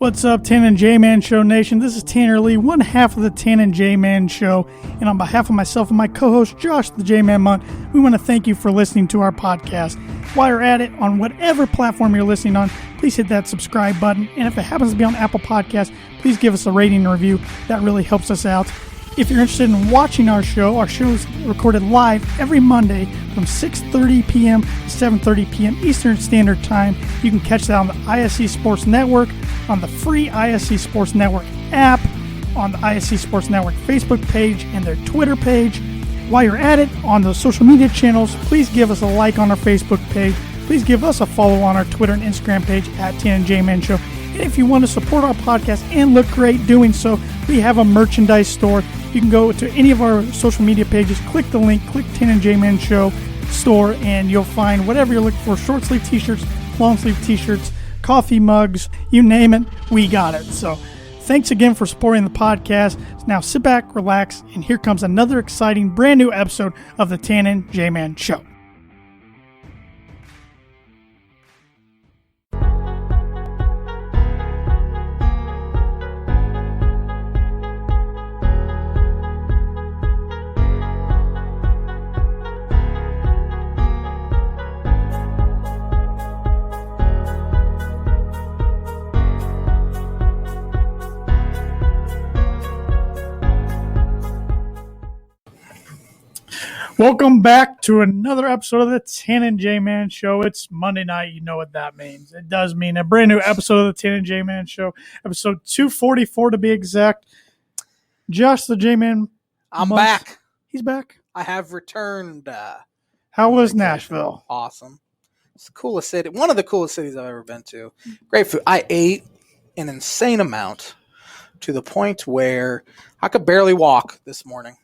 What's up, Tan and J-Man Show Nation? This is Tanner Lee, one half of the Tan and J-Man Show. And on behalf of myself and my co-host, Josh the J-Man Munt, we want to thank you for listening to our podcast. While you're at it, on whatever platform you're listening on, please hit that subscribe button. And if it happens to be on Apple Podcasts, please give us a rating and review. That really helps us out. If you're interested in watching our show is recorded live every Monday from 6:30 p.m. to 7:30 p.m. Eastern Standard Time. You can catch that on the ISC Sports Network, on the free ISC Sports Network app, on the ISC Sports Network Facebook page, and their Twitter page. While you're at it, on the social media channels, please give us a like on our Facebook page. Please give us a follow on our Twitter and Instagram page at Tan and J-Man Show. And if you want to support our podcast and look great doing so, we have a merchandise store. You can go to any of our social media pages, click the link, click Tan and J-Man Show store, and you'll find whatever you're looking for. Short sleeve t-shirts, long sleeve t-shirts, coffee mugs, you name it, we got it. So thanks again for supporting the podcast. Now sit back, relax, and here comes another exciting brand new episode of the Tan and J-Man Show. Welcome back to another episode of the Tan and J-Man Show. It's Monday night. You know what that means. It does mean a brand new episode of the Tan and J-Man Show, episode 244 to be exact. Josh the J-Man. I'm back. He's back. I have returned. How was Nashville? Awesome. It's the coolest city. One of the coolest cities I've ever been to. Great food. I ate an insane amount to the point where I could barely walk this morning.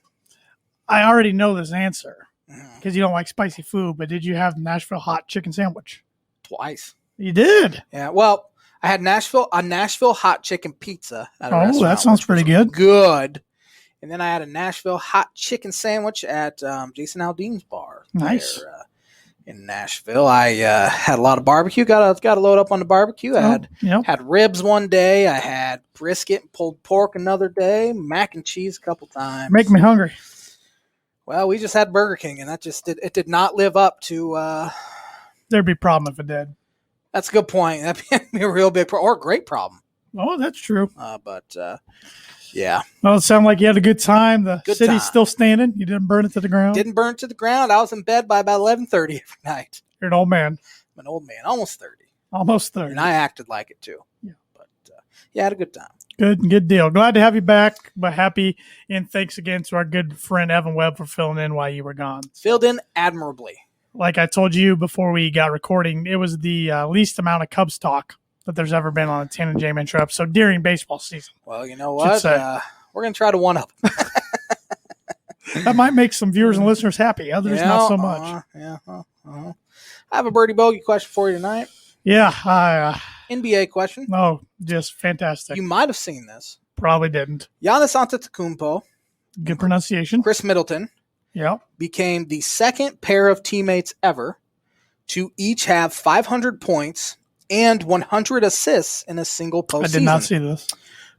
I already know this answer because you don't like spicy food, but did you have the Nashville hot chicken sandwich? Twice. You did? Yeah. Well, I had a Nashville hot chicken pizza at a restaurant. Oh, that sounds pretty good. Good. And then I had a Nashville hot chicken sandwich at Jason Aldean's bar. Nice. There, in Nashville, I had a lot of barbecue. Got to load up on the barbecue. I had ribs one day. I had brisket and pulled pork another day. Mac and cheese a couple times. Make me hungry. Well, we just had Burger King, and that just did not live up to. There'd be a problem if it did. That's a good point. That'd be a real big or a great problem. Oh, that's true. Yeah. Well, it sounded like you had a good time. The good city's time. still standing. You didn't burn it to the ground. Didn't burn it to the ground. I was in bed by about 11:30 every night. You're an old man. I'm an old man, almost 30. Almost 30. And I acted like it too. Yeah. But I had a good time. Good deal. Glad to have you back, but happy. And thanks again to our good friend Evan Webb for filling in while you were gone. Filled in admirably. Like I told you before we got recording, it was the least amount of Cubs talk that there's ever been on a Tan and J-Man Show episode during baseball season. Well, you know what? We're going to try to one-up. That might make some viewers and listeners happy. Others, not so much. I have a Birdie Bogey question for you tonight. Yeah. NBA question. Oh, just fantastic. You might have seen this. Probably didn't. Giannis Antetokounmpo. Good pronunciation. Chris Middleton. Yeah. Became the second pair of teammates ever to each have 500 points and 100 assists in a single postseason. I did not see this.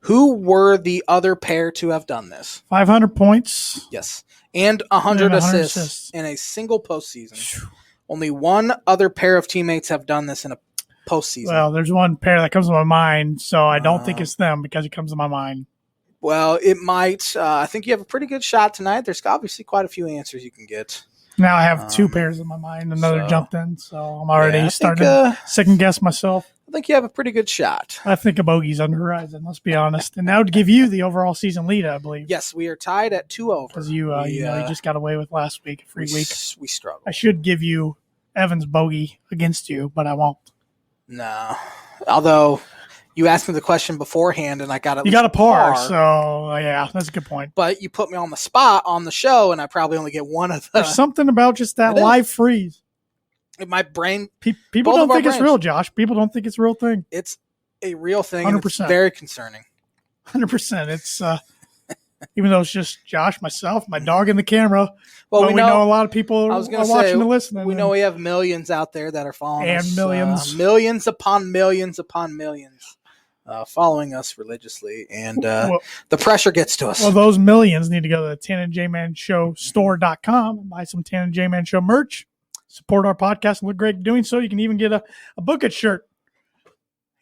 Who were the other pair to have done this? 500 points. Yes. And 100 assists in a single postseason. Only one other pair of teammates have done this in a postseason. Well, there's one pair that comes to my mind, so I don't think it's them because it comes to my mind. Well, it might. I think you have a pretty good shot tonight. There's obviously quite a few answers you can get. Now I have two pairs in my mind. Another jumped in, so I'm already starting to second guess myself. I think you have a pretty good shot. I think a bogey's on the horizon, let's be honest. And that would give you the overall season lead, I believe. Yes, we are tied at 2 over. Because you just got away with last week, a free week. We struggled. I should give you Evan's bogey against you, but I won't. No. Although you asked me the question beforehand, and I got You got a par, so yeah, that's a good point. But you put me on the spot on the show, and I probably only get one of the. There's something about just that live freeze. My brain. People don't think it's real, Josh. People don't think it's a real thing. It's a real thing. 100%. And it's very concerning. 100%. It's even though it's just Josh, myself, my dog, and the camera. Well, but we know a lot of people are watching and listening. We know we have millions out there that are following us. And millions. Millions upon millions upon millions. following us religiously, and the pressure gets to us. Well, those millions need to go to the Tan and J-Man Show store.com and buy some Tan and J-Man Show merch. Support our podcast and look great doing so. You can even get a Book-It shirt.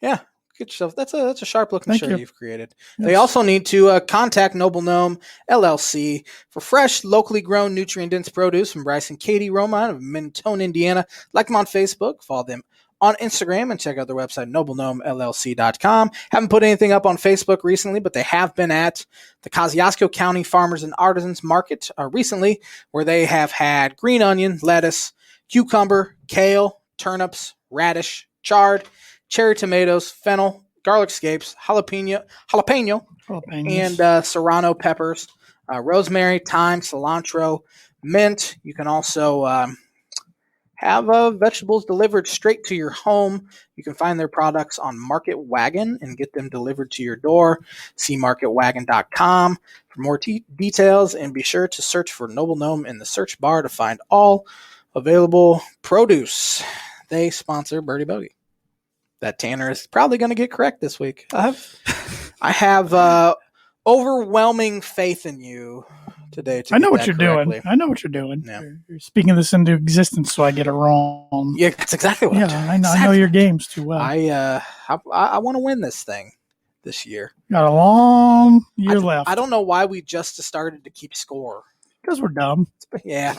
Yeah, good stuff. That's a sharp looking shirt you've created. Yes. They also need to contact Noble Gnome LLC for fresh, locally grown, nutrient-dense produce from Bryce and Katie Romine of Mentone, Indiana. Like them on Facebook, follow them on Instagram, and check out their website, noblegnomellc.com. Haven't put anything up on Facebook recently, but they have been at the Kosciuszko County Farmers and Artisans Market recently, where they have had green onion, lettuce, cucumber, kale, turnips, radish, chard, cherry tomatoes, fennel, garlic scapes, jalapeno, and serrano peppers, rosemary, thyme, cilantro, mint. You can also have vegetables delivered straight to your home. You can find their products on Market Wagon and get them delivered to your door. See marketwagon.com for more details, and be sure to search for Noble Gnome in the search bar to find all available produce. They sponsor Birdie Bogey. That Tanner is probably going to get correct this week. I have overwhelming faith in you today. I know what you're doing. I know what you're doing. Yeah. You're speaking this into existence so I get it wrong. Yeah, that's exactly what I'm doing. I know. I know your games too well. I want to win this thing this year. Got a long year left. I don't know why we just started to keep score. Because we're dumb. Yeah.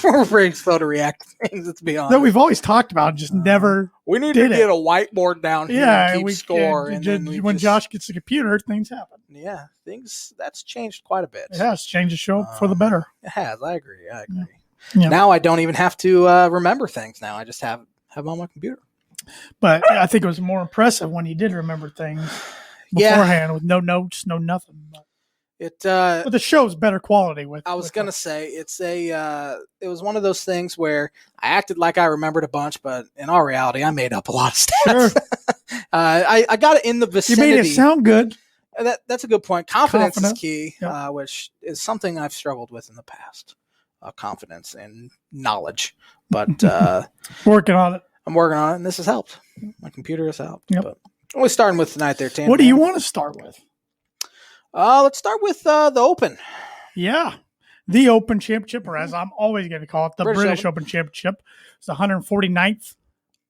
We're very slow to react to things, let's be honest. That we've always talked about, just never We need to get a whiteboard down here and keep score. And when Josh gets the computer, things happen. Yeah, that's changed quite a bit. It has changed the show for the better. It has. I agree. Yeah. Now I don't even have to remember things now. I just have them on my computer. But I think it was more impressive when he did remember things beforehand with no notes, no nothing. But the show's better quality with. I was gonna say it was one of those things where I acted like I remembered a bunch, but in all reality, I made up a lot of stats. Sure. I got it in the vicinity. You made it sound good. That's a good point. Confidence is key, which is something I've struggled with in the past. Confidence and knowledge, but working on it. I'm working on it, and this has helped. My computer has helped. Yep. But what are we starting with tonight there, Tanner? What do you want to start with? Let's start with the Open. Yeah. The Open Championship, or as I'm always going to call it, the British Open Championship. It's the 149th,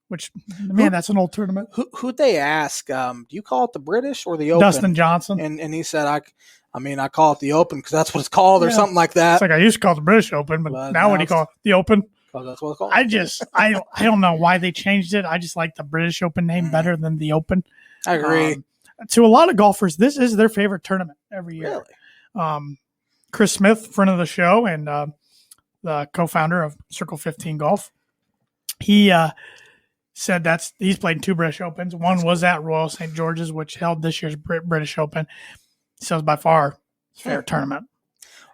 which, man, that's an old tournament. Who'd they ask? Do you call it the British or the Open? Dustin Johnson. And he said, I call it the Open because that's what it's called or something like that. It's like I used to call it the British Open, but now what do you call it? The Open? Oh, that's what it's called? I don't know why they changed it. I just like the British Open name better than the Open. I agree. To a lot of golfers, this is their favorite tournament every year. Really? Chris Smith, friend of the show and the co-founder of Circle 15 Golf, he said he's played 2 British Opens. One was at Royal St. George's, which held this year's British Open. So it's by far his favorite tournament.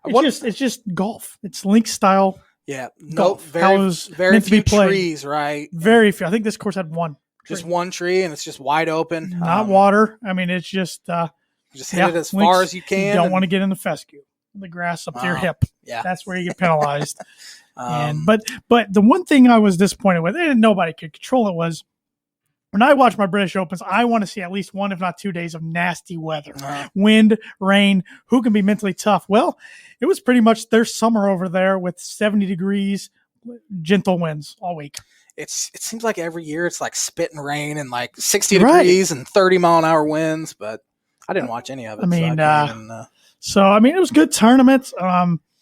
It's just golf. It's link style. Yeah, golf. Very few trees, right? Very few. I think this course had one. Just one tree, and it's just wide open. Not water. I mean, it's just hit it as far as you can. You don't want to get in the fescue, the grass up to your hip. Yeah, that's where you get penalized. But the one thing I was disappointed with, and nobody could control it, was when I watch my British Opens, I want to see at least 1, if not 2 days of nasty weather, wind, rain. Who can be mentally tough? Well, it was pretty much their summer over there with 70 degrees, gentle winds all week. It seems like every year it's like spitting rain and like 60 degrees and 30-mile-an-hour winds, but I didn't watch any of it. I mean, it was good tournaments.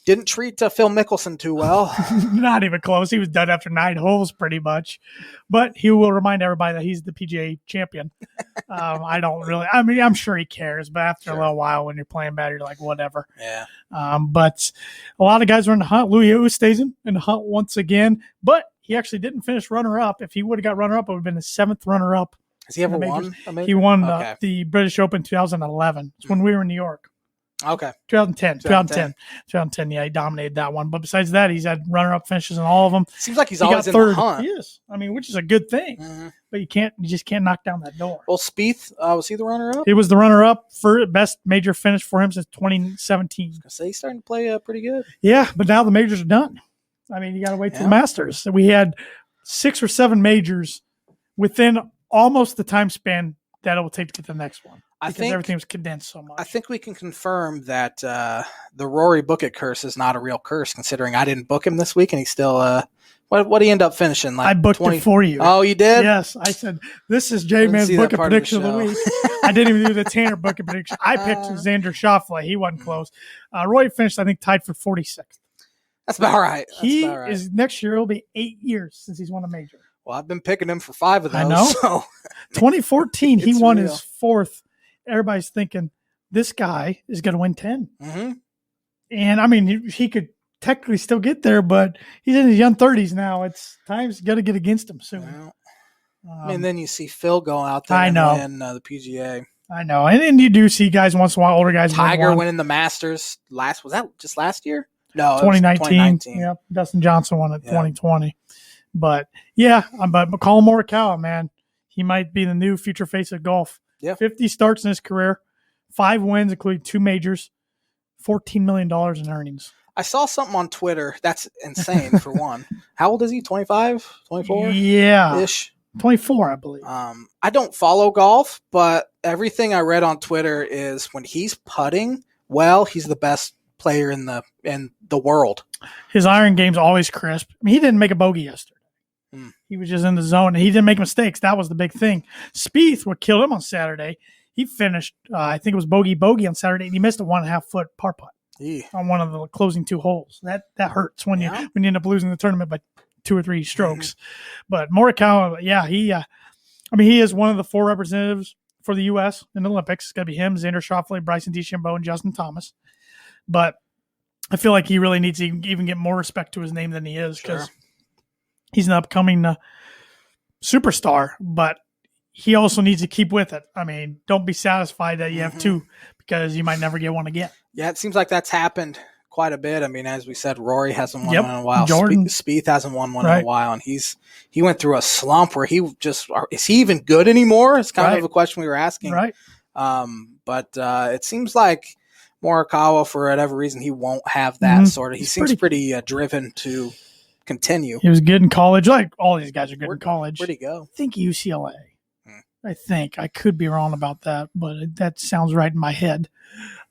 Didn't treat Phil Mickelson too well. Not even close. He was done after 9 holes pretty much, but he will remind everybody that he's the PGA champion. I'm sure he cares, but after a little while when you're playing bad, you're like, whatever. Yeah. But a lot of guys are in the hunt. Louis Oosthuizen in the hunt once again, but he actually didn't finish runner-up. If he would have got runner-up, it would have been the 7th runner-up. Has he ever won? He won the British Open 2011. It's when we were in New York. Okay. 2010. Yeah, he dominated that one. But besides that, he's had runner-up finishes in all of them. Seems like he's always in the hunt. He is. I mean, which is a good thing. Mm-hmm. But you just can't knock down that door. Well, Spieth, was he the runner-up? He was the runner-up for best major finish for him since 2017. I was going to say he's starting to play pretty good. Yeah, but now the majors are done. I mean, you got to wait till the Masters. So we had 6 or 7 majors within almost the time span that it will take to get the next one. I Because think everything was condensed so much. I think we can confirm that the Rory Book It curse is not a real curse, considering I didn't book him this week, and he still. What did he end up finishing? Like I booked 20? it for you. Oh, you did? Yes, I said this is J-Man's Book It prediction of the week. I didn't even do the Tanner Book It prediction. I picked Xander Schauffele. He wasn't close. Roy finished, I think, tied for 46th. That's about right. Is next year. It'll be 8 years since he's won a major. Well, I've been picking him for 5 of those. I know. So. 2014, he won real. his 4th. Everybody's thinking this guy is going to win 10. Mm-hmm. And I mean, he could technically still get there, but he's in his young 30s now. It's time's got to get against him soon. Well, and then you see Phil go out there and win the PGA. I know. And you do see guys once in a while, older guys. Tiger winning the Masters was that just last year? No, 2019. Yeah, Dustin Johnson won it 2020. But yeah, but Collin Morikawa, man, he might be the new future face of golf. Yeah, 50 starts in his career, 5 wins, including 2 majors, $14 million in earnings. I saw something on Twitter. That's insane for one. How old is he? 25, 24? Yeah. Ish. 24, I believe. I don't follow golf, but everything I read on Twitter is when he's putting well, he's the best player in the world. His iron game's always crisp. I mean, he didn't make a bogey yesterday. He was just in the zone, and he didn't make mistakes. That was the big thing. Spieth, what killed him on Saturday, he finished, I think it was bogey on Saturday, and he missed a 1.5-foot par putt on one of the closing 2 holes. That hurts when you end up losing the tournament by 2 or 3 strokes. Mm-hmm. But Morikawa, he is one of the 4 representatives for the U.S. in the Olympics. It's got to be him, Xander Schauffele, Bryson DeChambeau, and Justin Thomas. But I feel like he really needs to even get more respect to his name than he is because he's an upcoming superstar, but he also needs to keep with it. I mean, don't be satisfied that you have 2 because you might never get one again. Yeah, it seems like that's happened quite a bit. I mean, as we said, Rory hasn't won one in a while. Jordan. Spieth hasn't won one in a while, and he went through a slump where is he even good anymore? It's kind of a question we were asking. Right. But it seems like Morikawa, for whatever reason, he won't have that sort of. He seems pretty driven to continue. He was good in college. Like all these guys are good in college. Where'd he go? I think UCLA. I think. I could be wrong about that, but that sounds right in my head.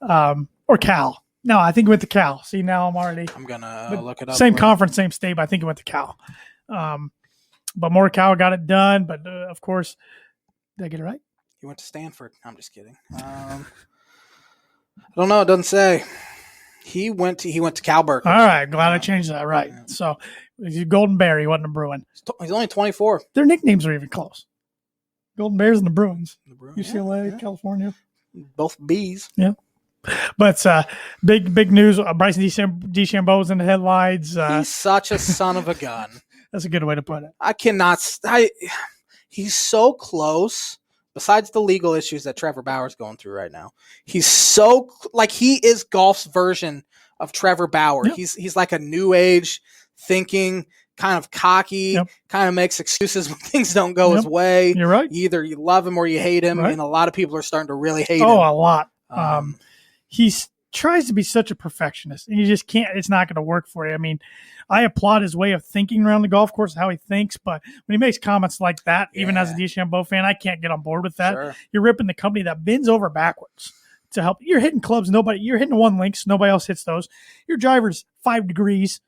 Or Cal. No, I think he went to Cal. See, now I'm going to look it up. Same conference, same state, but I think he went to Cal. But Morikawa got it done. But, of course, did I get it right? He went to Stanford. I'm just kidding. I don't know. It doesn't say. He went to Cal Berkeley. All right. Glad I changed that. Right. Yeah. So, he's a Golden Bear. He wasn't a Bruin. He's only 24. Their nicknames are even close. Golden Bears and the Bruins. UCLA, California. Both B's. Yeah. But big news. Bryson DeChambeau's in the headlines. He's such a son of a gun. That's a good way to put it. He's so close. Besides the legal issues that Trevor Bauer's going through right now, he's so he is golf's version of Trevor Bauer. Yep. He's like a new age thinking, kind of cocky, kind of makes excuses when things don't go his way. You're right. Either you love him or you hate him, and a lot of people are starting to really hate him. Oh, a lot. He tries to be such a perfectionist, and you just can't. It's not going to work for you. I mean, I applaud his way of thinking around the golf course, how he thinks, but when he makes comments like that, even as a DeChambeau fan, I can't get on board with that. Sure. You're ripping the company that bends over backwards to help. You're hitting clubs. You're hitting 1 links. Nobody else hits those. Your driver's 5 degrees.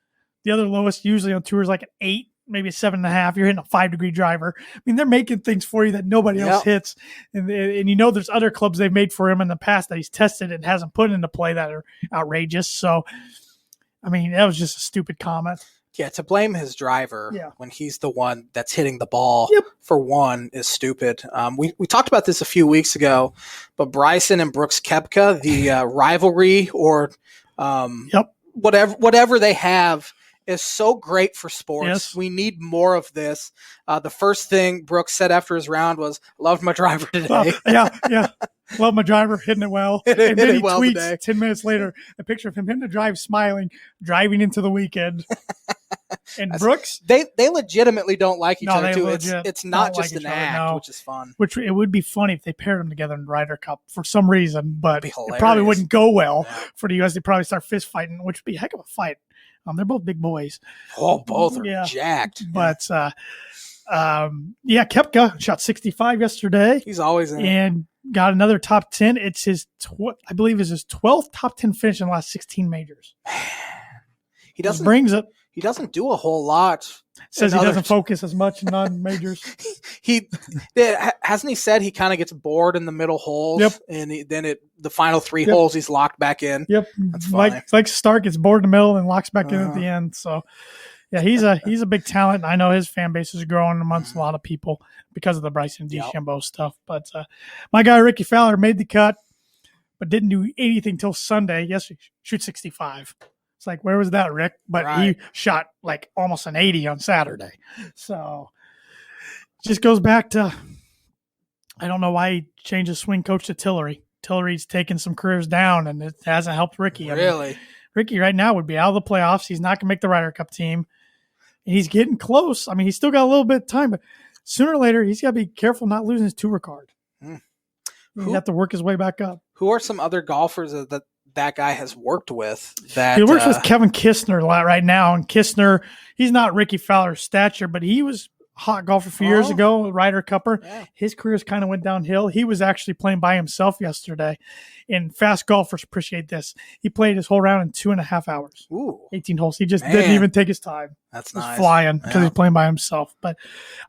The other lowest usually on tour is like an 8, maybe a 7.5. You're hitting a 5-degree driver. I mean, they're making things for you that nobody else hits. And there's other clubs they've made for him in the past that he's tested and hasn't put into play that are outrageous. So, I mean, that was just a stupid comment. Yeah, to blame his driver when he's the one that's hitting the ball for one is stupid. We talked about this a few weeks ago, but Bryson and Brooks Koepka, the rivalry or whatever they have is so great for sports. Yes. We need more of this. The first thing Brooks said after his round was, "Loved my driver today." Yeah. Love my driver, hitting it well. And then he tweets today. 10 minutes later a picture of him in the drive, smiling, driving into the weekend. And Brooks, they legitimately don't like each other too. It's not just an act, which is fun. Which it would be funny if they paired them together in the Ryder Cup for some reason, but it probably wouldn't go well for the U.S. They'd probably start fist fighting, which would be a heck of a fight. They're both big boys. Oh, both are jacked. But Koepka shot 65 yesterday. He's always in and got another top 10. It's his, I believe, is his 12th top 10 finish in the last 16 majors. He doesn't brings it. He doesn't do a whole lot. Says he doesn't focus as much in non-majors. Hasn't he said he kind of gets bored in the middle holes? Yep. And the final 3 holes he's locked back in. Yep. That's funny. Like Stark gets bored in the middle and locks back in at the end. So, yeah, he's a big talent. I know his fan base is growing amongst a lot of people because of the Bryson DeChambeau stuff. But my guy Ricky Fowler made the cut, but didn't do anything till Sunday. Yes, he shoots 65. It's like, where was that, Rick? But he shot like almost an 80 on Saturday. So just goes back to, I don't know why he changed his swing coach to Tillery. Tillery's taken some careers down, and it hasn't helped Ricky. Really? I mean, Ricky right now would be out of the playoffs. He's not going to make the Ryder Cup team. And he's getting close. I mean, he's still got a little bit of time, but sooner or later, he's got to be careful not losing his tour card. He'd have to work his way back up. Who are some other golfers that guy has worked with? He works with Kevin Kistner a lot right now. And Kistner, he's not Ricky Fowler's stature, but he was a hot golfer a few years ago, Ryder Cupper. Yeah. His careers kind of went downhill. He was actually playing by himself yesterday. And fast golfers appreciate this. He played his whole round in 2.5 hours. Ooh. 18 holes. He just didn't even take his time. That's nice. He's flying because he's playing by himself. But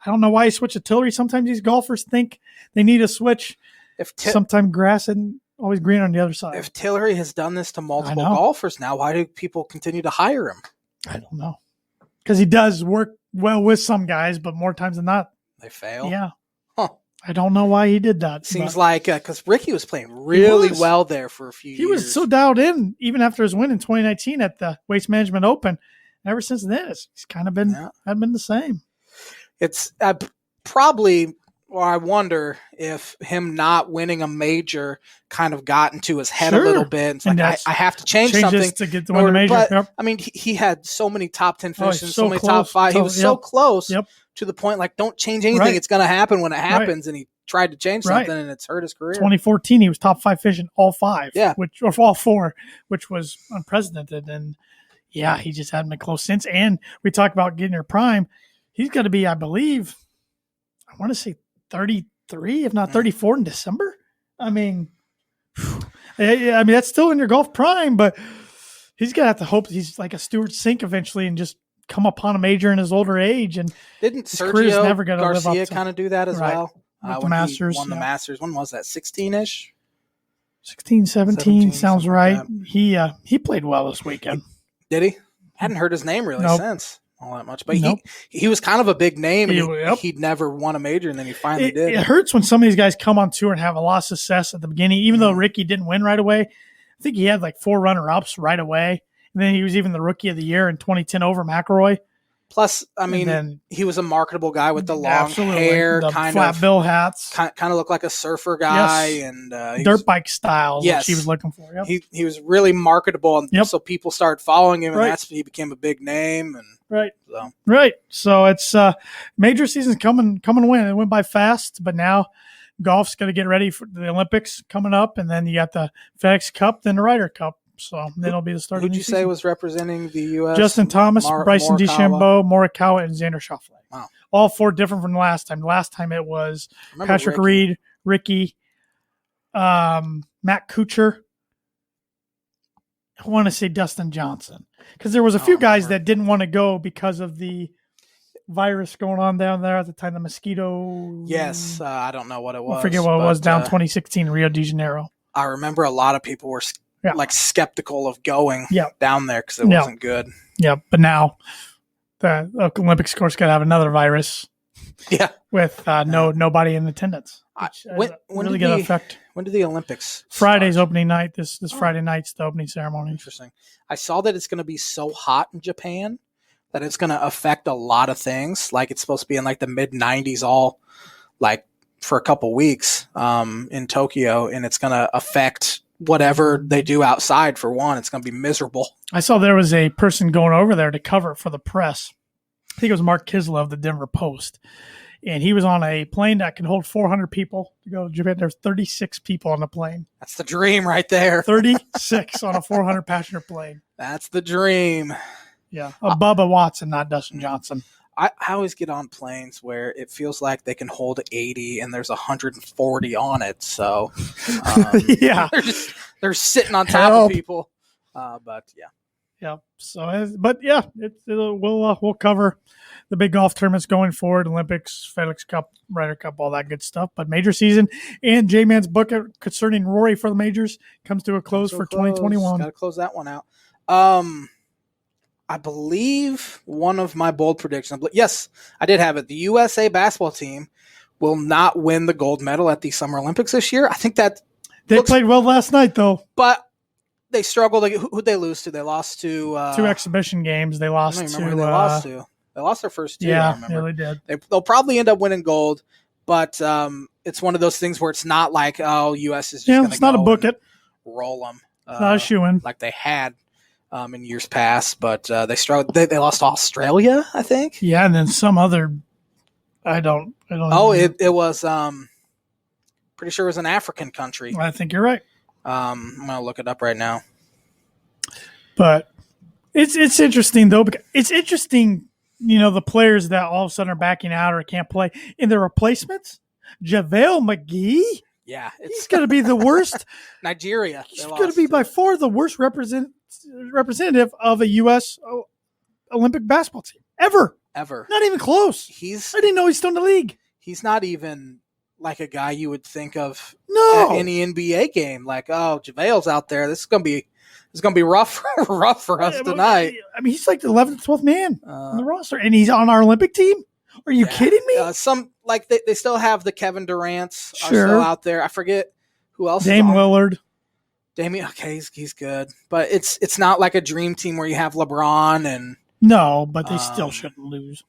I don't know why he switched to Tillery. Sometimes these golfers think they need a switch. Sometimes grass isn't always green on the other side. If Tillery has done this to multiple golfers now, why do people continue to hire him? I don't know. Because he does work well with some guys, but more times than not, they fail. Yeah. Huh. I don't know why he did that. Seems like because Ricky was playing really well there for a few years. He was so dialed in, even after his win in 2019 at the Waste Management Open. Ever since then, it's kind of been the same. It's probably. Well, I wonder if him not winning a major kind of got into his head a little bit. It's like, I have to change something to get to win a major. But, I mean, he had so many top 10 finishes, so many top 5. He was so close to the point, like, don't change anything. It's going to happen when it happens. And he tried to change something, and it's hurt his career. 2014, he was top 5 finishing all 5. Yeah. Or all 4, which was unprecedented. And, he just hadn't been close since. And we talked about getting your prime. He's going to be, I believe, I want to say 33, if not 34 in December. I mean, that's still in your golf prime, but he's going to have to hope he's like a Stuart Sink eventually and just come upon a major in his older age. And didn't Sergio Garcia kind of do that as well? With the Masters. He won the Masters. When was that? 16-ish? 16, 17 sounds right. Like he played well this weekend. Did he? Hadn't heard his name really since. All that much, but he was kind of a big name, and he'd never won a major, and then he finally did. It hurts when some of these guys come on tour and have a lot of success at the beginning, even though Ricky didn't win right away. I think he had like 4 runner-ups right away, and then he was even the Rookie of the Year in 2010 over McIlroy. Plus, I mean, he was a marketable guy with the long hair, the flat bill hats, kind of looked like a surfer guy, and dirt bike style. Yes, he was looking for. Yep. He was really marketable, and so people started following him, and that's when he became a big name. And so it's major season's coming and win. It went by fast, but now golf's going to get ready for the Olympics coming up, and then you got the FedEx Cup, then the Ryder Cup. So then it'll be the start. Who'd you say was representing the U.S.? Justin Thomas, Bryson DeChambeau, Morikawa, and Xander Schauffele. Wow. All 4 different from the last time. The last time it was Patrick Reed, Ricky, Matt Kuchar. I want to say Dustin Johnson. Because there was a few guys that didn't want to go because of the virus going on down there at the time, the mosquito. Yes, I don't know what it was. I forget what it was down 2016 Rio de Janeiro. I remember a lot of people were like skeptical of going down there because it wasn't good. Yeah, but now the Olympics, of course, got to have another virus. Yeah, with nobody in attendance. When really going to affect. When do the Olympics start? Friday's opening night. This Friday night's the opening ceremony. Interesting. I saw that it's going to be so hot in Japan that it's going to affect a lot of things. Like it's supposed to be in like the mid 90s all like for a couple weeks in Tokyo, and it's going to affect whatever they do outside. For one, it's going to be miserable. I saw there was a person going over there to cover it for the press. I think it was Mark Kislev of the Denver Post. And he was on a plane that can hold 400 people to go to Japan. There's 36 people on the plane. That's the dream right there. 36 on a 400 passenger plane. That's the dream. Yeah. Bubba Watson, not Dustin Johnson. I always get on planes where it feels like they can hold 80 and there's 140 on it. So yeah, they're sitting on top of people. But yeah. Yeah. So, but yeah, we'll cover the big golf tournaments going forward, Olympics, FedEx Cup, Ryder Cup, all that good stuff. But major season and J-Man's book concerning Rory for the majors comes to a close for 2021. Got to close that one out. I believe one of my bold predictions. Yes, I did have it. The USA basketball team will not win the gold medal at the Summer Olympics this year. I think that they played well last night, though. But they struggled. Who'd they lose to? They lost to 2 exhibition games. They lost I don't remember who they lost to. They lost their first 2. Yeah, I remember. Yeah, they did. They'll probably end up winning gold, but it's one of those things where it's not like, US is just going to it's not a book it. Roll them. It's not a shoe-in. Like they had in years past, but they struggled. They lost to Australia, I think. Yeah, and then some other. I don't. Oh, it was. Pretty sure it was an African country. I think you're right. I'm gonna look it up right now. But it's interesting though, because it's interesting. The players that all of a sudden are backing out or can't play in their replacements. JaVale McGee. Yeah, he's going to be the worst. Nigeria. He's going to be by far the worst representative of a U.S. Olympic basketball team ever. Not even close. I didn't know he's still in the league. He's not even like a guy you would think of at any NBA game. Like, JaVale's out there. This is going to be rough for us tonight. I mean, he's like the 11th, 12th man on the roster, and he's on our Olympic team. Are you kidding me? Some like they still have the Kevin Durant's are still out there. I forget who else. Dame Lillard. Damian, okay, he's good, but it's not like a dream team where you have LeBron and no, but they still shouldn't lose.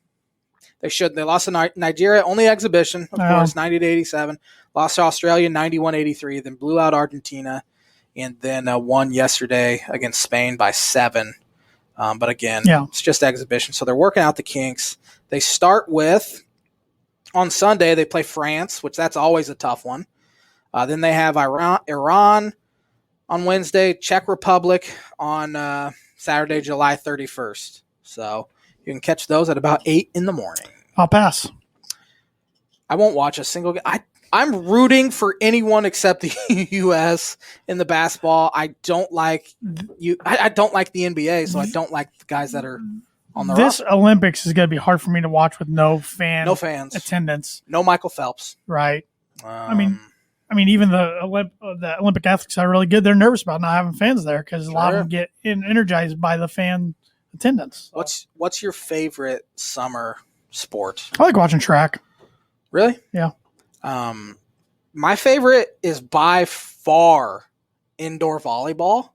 They should. They lost to Nigeria, only exhibition, of course, 90-87. Lost to Australia, 91-83. Then blew out Argentina, and then won yesterday against Spain by 7. But again, it's just exhibition. So they're working out the kinks. They start with, on Sunday, they play France, which that's always a tough one. Then they have Iran on Wednesday, Czech Republic on Saturday, July 31st. So you can catch those at about 8 in the morning. I'll pass. I won't watch a single game. I'm rooting for anyone except the U.S. in the basketball. I don't like I don't like the NBA, so I don't like the guys that are on the roster. This Olympics is going to be hard for me to watch with no fans attendance. No Michael Phelps. Right. I mean, even the Olympic athletes are really good. They're nervous about not having fans there because a lot of them get energized by the fan attendance. So. What's your favorite summer sport? I like watching track. Really? Yeah. My favorite is by far indoor volleyball.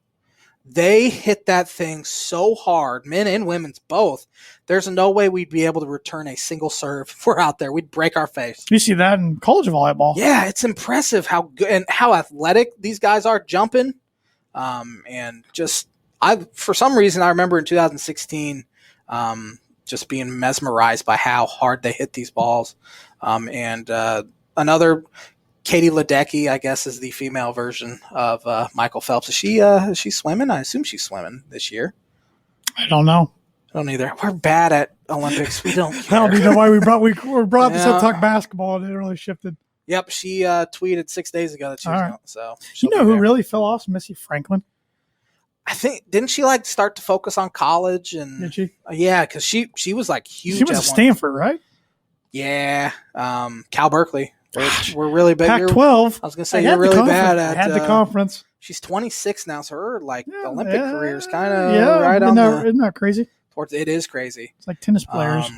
They hit that thing so hard, men and women's both. There's no way we'd be able to return a single serve if we're out there. We'd break our face. You see that in college volleyball. Yeah, it's impressive how good and how athletic these guys are jumping. And just for some reason, I remember in 2016, just being mesmerized by how hard they hit these balls. And another Katie Ledecky, I guess, is the female version of Michael Phelps. Is she swimming? I assume she's swimming this year. I don't know. I don't either. We're bad at Olympics. We don't care. I don't know why we brought this up to talk basketball and it really shifted. Yep, she tweeted 6 days ago that she was going. So you know who really fell off? Missy Franklin. I think didn't she start to focus on college and did she? Yeah, because she was huge. She was at Stanford, right? Yeah, Cal Berkeley. We're really big. PAC-12. I was gonna say you're really bad at. Had the conference. She's 26 now, so her Olympic career is kind of right on. Isn't that crazy? It is crazy. It's like tennis players.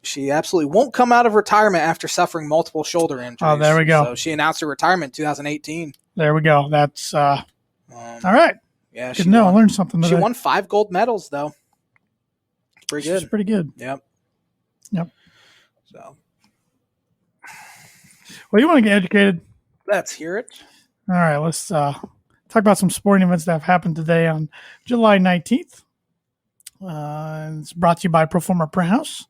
She absolutely won't come out of retirement after suffering multiple shoulder injuries. Oh, there we go. So she announced her retirement in 2018. There we go. That's all right. Yeah, I learned something today. She won 5 gold medals, though. It's pretty good. She's pretty good. Yep. So. Well, you want to get educated? Let's hear it. All right, let's talk about some sporting events that have happened today on July 19th. It's brought to you by Proforma Print House.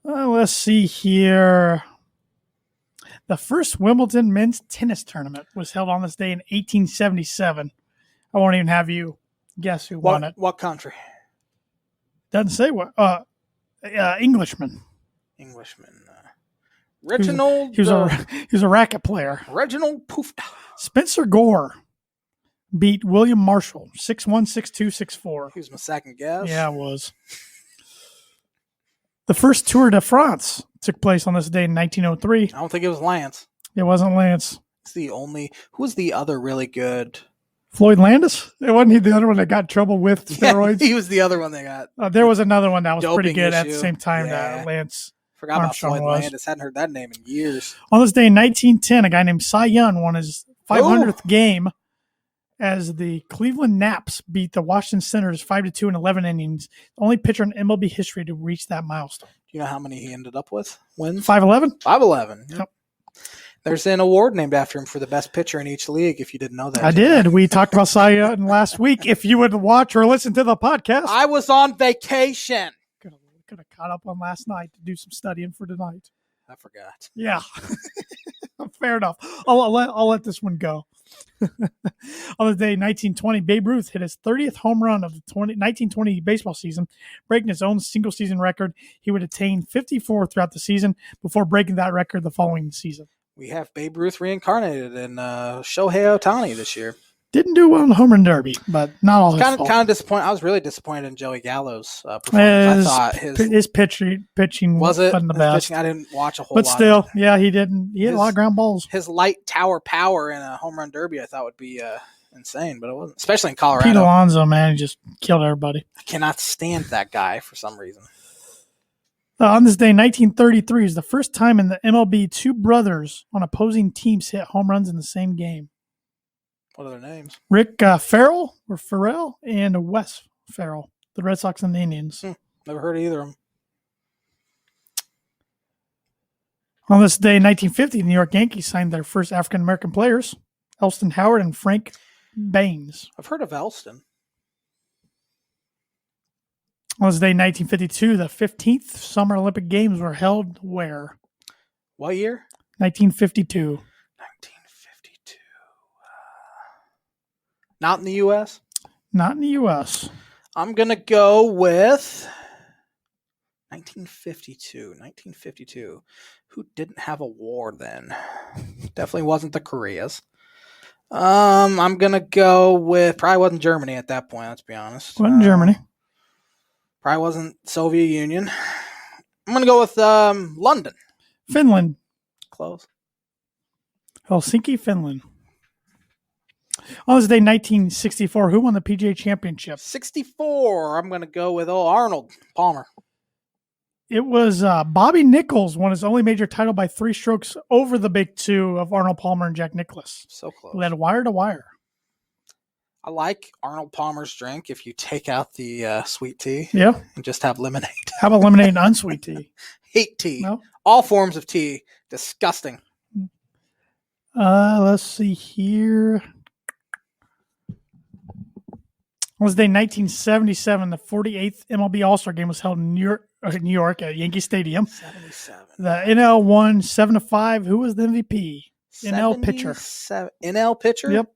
Let's see here. The first Wimbledon men's tennis tournament was held on this day in 1877. I won't even have you guess who won it. What country? Doesn't say what. Englishman. Reginald. He was a racket player. Reginald Poofta. Spencer Gore beat William Marshall 6'1", 6'2", 6'4". He was my second guess. Yeah, it was. The first Tour de France took place on this day in 1903. I don't think it was Lance. It wasn't Lance. It's the only. Who was the other really good? Floyd Landis? It wasn't he the other one that got in trouble with steroids? Yeah, he was the other one they got. There was another one that was pretty good issue. at the same time that Lance Forgot Armstrong about Floyd was. Landis. Hadn't heard that name in years. On this day in 1910, a guy named Cy Young won his 500th game as the Cleveland Naps beat the Washington Senators 5-2 in 11 innings. The only pitcher in MLB history to reach that milestone. Do you know how many he ended up with? Wins? 511? 511. Yep. There's an award named after him for the best pitcher in each league, if you didn't know that. I did. We talked about Cy Young last week. If you would watch or listen to the podcast. I was on vacation. Could have caught up on last night to do some studying for tonight. I forgot. Yeah. Fair enough. I'll let this one go. On the day 1920, Babe Ruth hit his 30th home run of the 1920 baseball season, breaking his own single-season record. He would attain 54 throughout the season before breaking that record the following season. We have Babe Ruth reincarnated in Shohei Ohtani this year. Didn't do well in the home run derby, but not all his fault. Kind of disappointed. I was really disappointed in Joey Gallo's performance. I thought his pitching wasn't the best. Pitching, I didn't watch a whole lot. But still, yeah, he didn't. He had a lot of ground balls. His light tower power in a home run derby, I thought would be insane, but it wasn't. Especially in Colorado. Pete Alonso, man, he just killed everybody. I cannot stand that guy for some reason. On this day, 1933 is the first time in the MLB two brothers on opposing teams hit home runs in the same game. What are their names? Rick Farrell and Wes Farrell, the Red Sox and the Indians. Never heard of either of them. On this day, 1950, the New York Yankees signed their first African-American players, Elston Howard and Frank Baines. I've heard of Elston. On this day, 1952, the 15th Summer Olympic Games were held where? What year? 1952. 1952. Not in the U.S.? Not in the U.S. I'm going to go with 1952. 1952. Who didn't have a war then? Definitely wasn't the Koreas. I'm going to go with, probably wasn't Germany at that point, let's be honest. Wasn't Germany. Probably wasn't Soviet Union. I'm going to go with London. Finland. Close. Helsinki, Finland. On this day, 1964, who won the PGA Championship? 64. I'm going to go with Arnold Palmer. It was Bobby Nichols won his only major title by 3 strokes over the big two of Arnold Palmer and Jack Nicklaus. So close. Led wire to wire. I like Arnold Palmer's drink if you take out the sweet tea. Yeah. And just have lemonade. How about lemonade and unsweet tea? Hate tea. No? All forms of tea. Disgusting. Let's see here. On this day, 1977, the 48th MLB All-Star Game was held in New York at Yankee Stadium. 77. The NL won 7-5. Who was the MVP? NL pitcher. NL pitcher? Yep.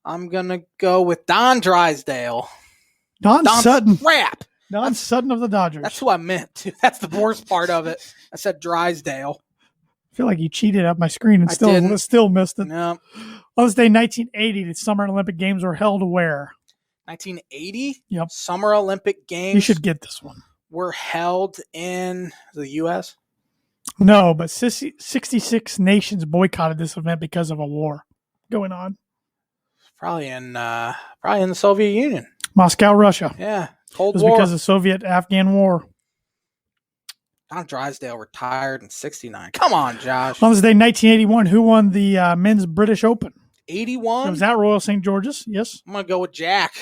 I'm going to go with Don Drysdale. Don Sutton. Crap. Don Sutton of the Dodgers. That's who I meant to. That's the worst part of it. I said Drysdale. I feel like you cheated at my screen and still missed it. No. On this day, 1980, the Summer Olympic Games were held where? 1980? Yep. Summer Olympic Games. You should get this one. Were held in the U.S.? No, but 66 nations boycotted this event because of a war going on. Probably in the Soviet Union. Moscow, Russia. Yeah. Cold War. It was because of the Soviet-Afghan War. Don Drysdale retired in 69. Come on, Josh. On this day, 1981, who won the men's British Open? 81? It was at Royal St. George's, yes. I'm going to go with Jack.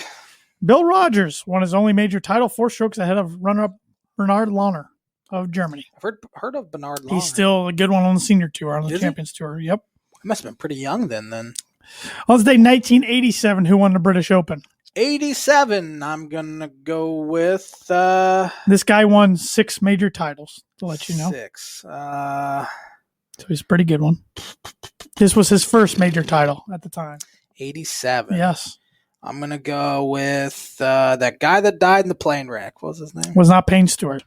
Bill Rogers won his only major title, 4 strokes ahead of runner-up Bernard Launer of Germany. I've heard of Bernard Launer. He's still a good one on the senior tour, on the Champions Tour. Yep. He must have been pretty young then. On this day, 1987, who won the British Open? 87. I'm going to go with... This guy won 6 major titles, to let you know. 6. So he's a pretty good one. This was his first major title at the time. 87. Yes. I'm going to go with that guy that died in the plane wreck. What was his name? Was not Payne Stewart.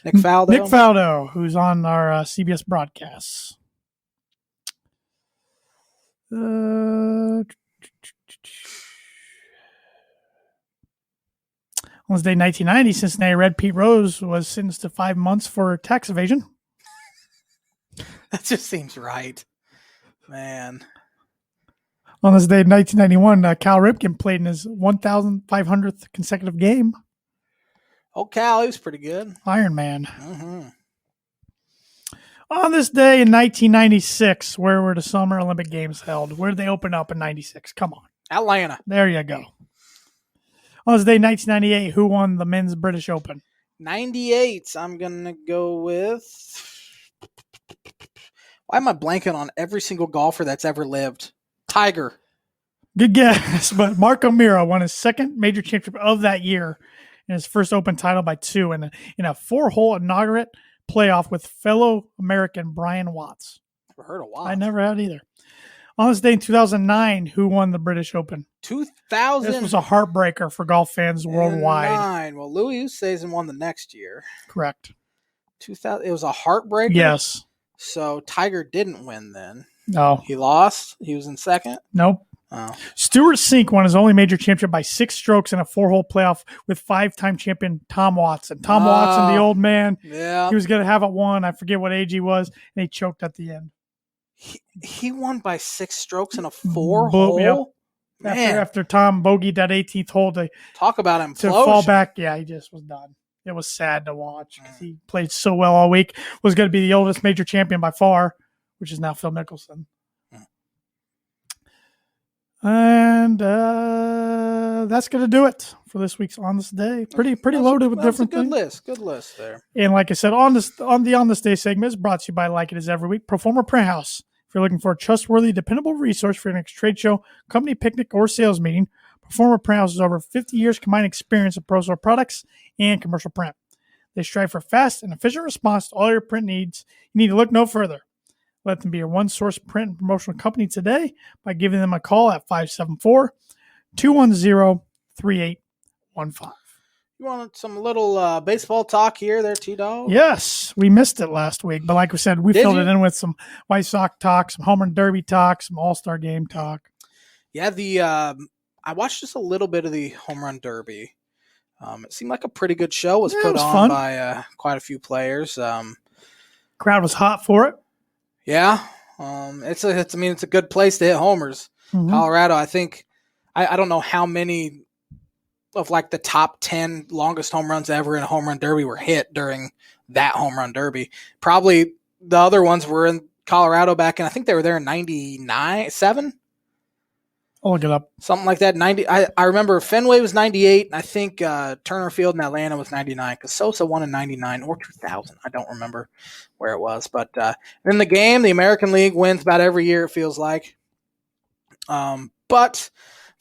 Nick Faldo. Nick Faldo, who's on our CBS broadcasts. On this day, 1990, Cincinnati Red Pete Rose was sentenced to 5 months for tax evasion. That just seems right, man. On this day, 1991, Cal Ripken played in his 1,500th consecutive game. Oh, Cal, he was pretty good. Iron Man. Mm-hmm. On this day in 1996, where were the Summer Olympic Games held? Where did they open up in 96? Come on. Atlanta. There you go. On this day in 1998, who won the men's British Open? 98. I'm going to go with... Why am I blanking on every single golfer that's ever lived? Tiger. Good guess, but Mark O'Meara won his second major championship of that year and his first Open title by 2 in a 4-hole inaugural playoff with fellow American Brian Watts. Never heard of Watts. I never had either. On this day in 2009, who won the British Open? 2000. This was a heartbreaker for golf fans worldwide. Well, Louis Oosthuizen won the next year. Correct. 2000. It was a heartbreaker? Yes. So Tiger didn't win then. No. He lost? He was in second? Nope. Oh. Stuart Sink won his only major championship by 6 strokes in a 4-hole playoff with 5-time champion Tom Watson. Watson, the old man, yeah, he was going to have it won. I forget what age he was, and he choked at the end. He won by 6 strokes in a 4-hole? Yep. Man. After Tom bogeyed that 18th hole to talk about implosion. To fall back, he just was done. It was sad to watch because he played so well all week. Was going to be the oldest major champion by far, which is now Phil Mickelson. And that's going to do it for this week's On This Day. Pretty loaded with different things. Good list there. And like I said, on the On This Day segment is brought to you by, like it is every week, Performer Print House. If you're looking for a trustworthy, dependable resource for your next trade show, company picnic, or sales meeting, Performer Print House has over 50 years combined experience of personal products and commercial print. They strive for fast and efficient response to all your print needs. You need to look no further. Let them be your one-source print and promotional company today by giving them a call at 574-210-3815. You want some little baseball talk here there, T-Dog? Yes, we missed it last week, but like we said, we filled it in with some White Sox talk, some Home Run Derby talk, some All-Star Game talk. Yeah, I watched just a little bit of the Home Run Derby. It seemed like a pretty good show. It was put on fun by quite a few players. Crowd was hot for it. Yeah, it's a good place to hit homers. Mm-hmm. Colorado, I think, I don't know how many of like the top 10 longest home runs ever in a home run derby were hit during that home run derby. Probably the other ones were in Colorado back in, I think they were there in 99-7. I'll look it up. Something like that. 90. I remember Fenway was 98. And I think Turner Field in Atlanta was 99 because Sosa won in 99 or 2000. I don't remember where it was. But in the game, the American League wins about every year, it feels like. But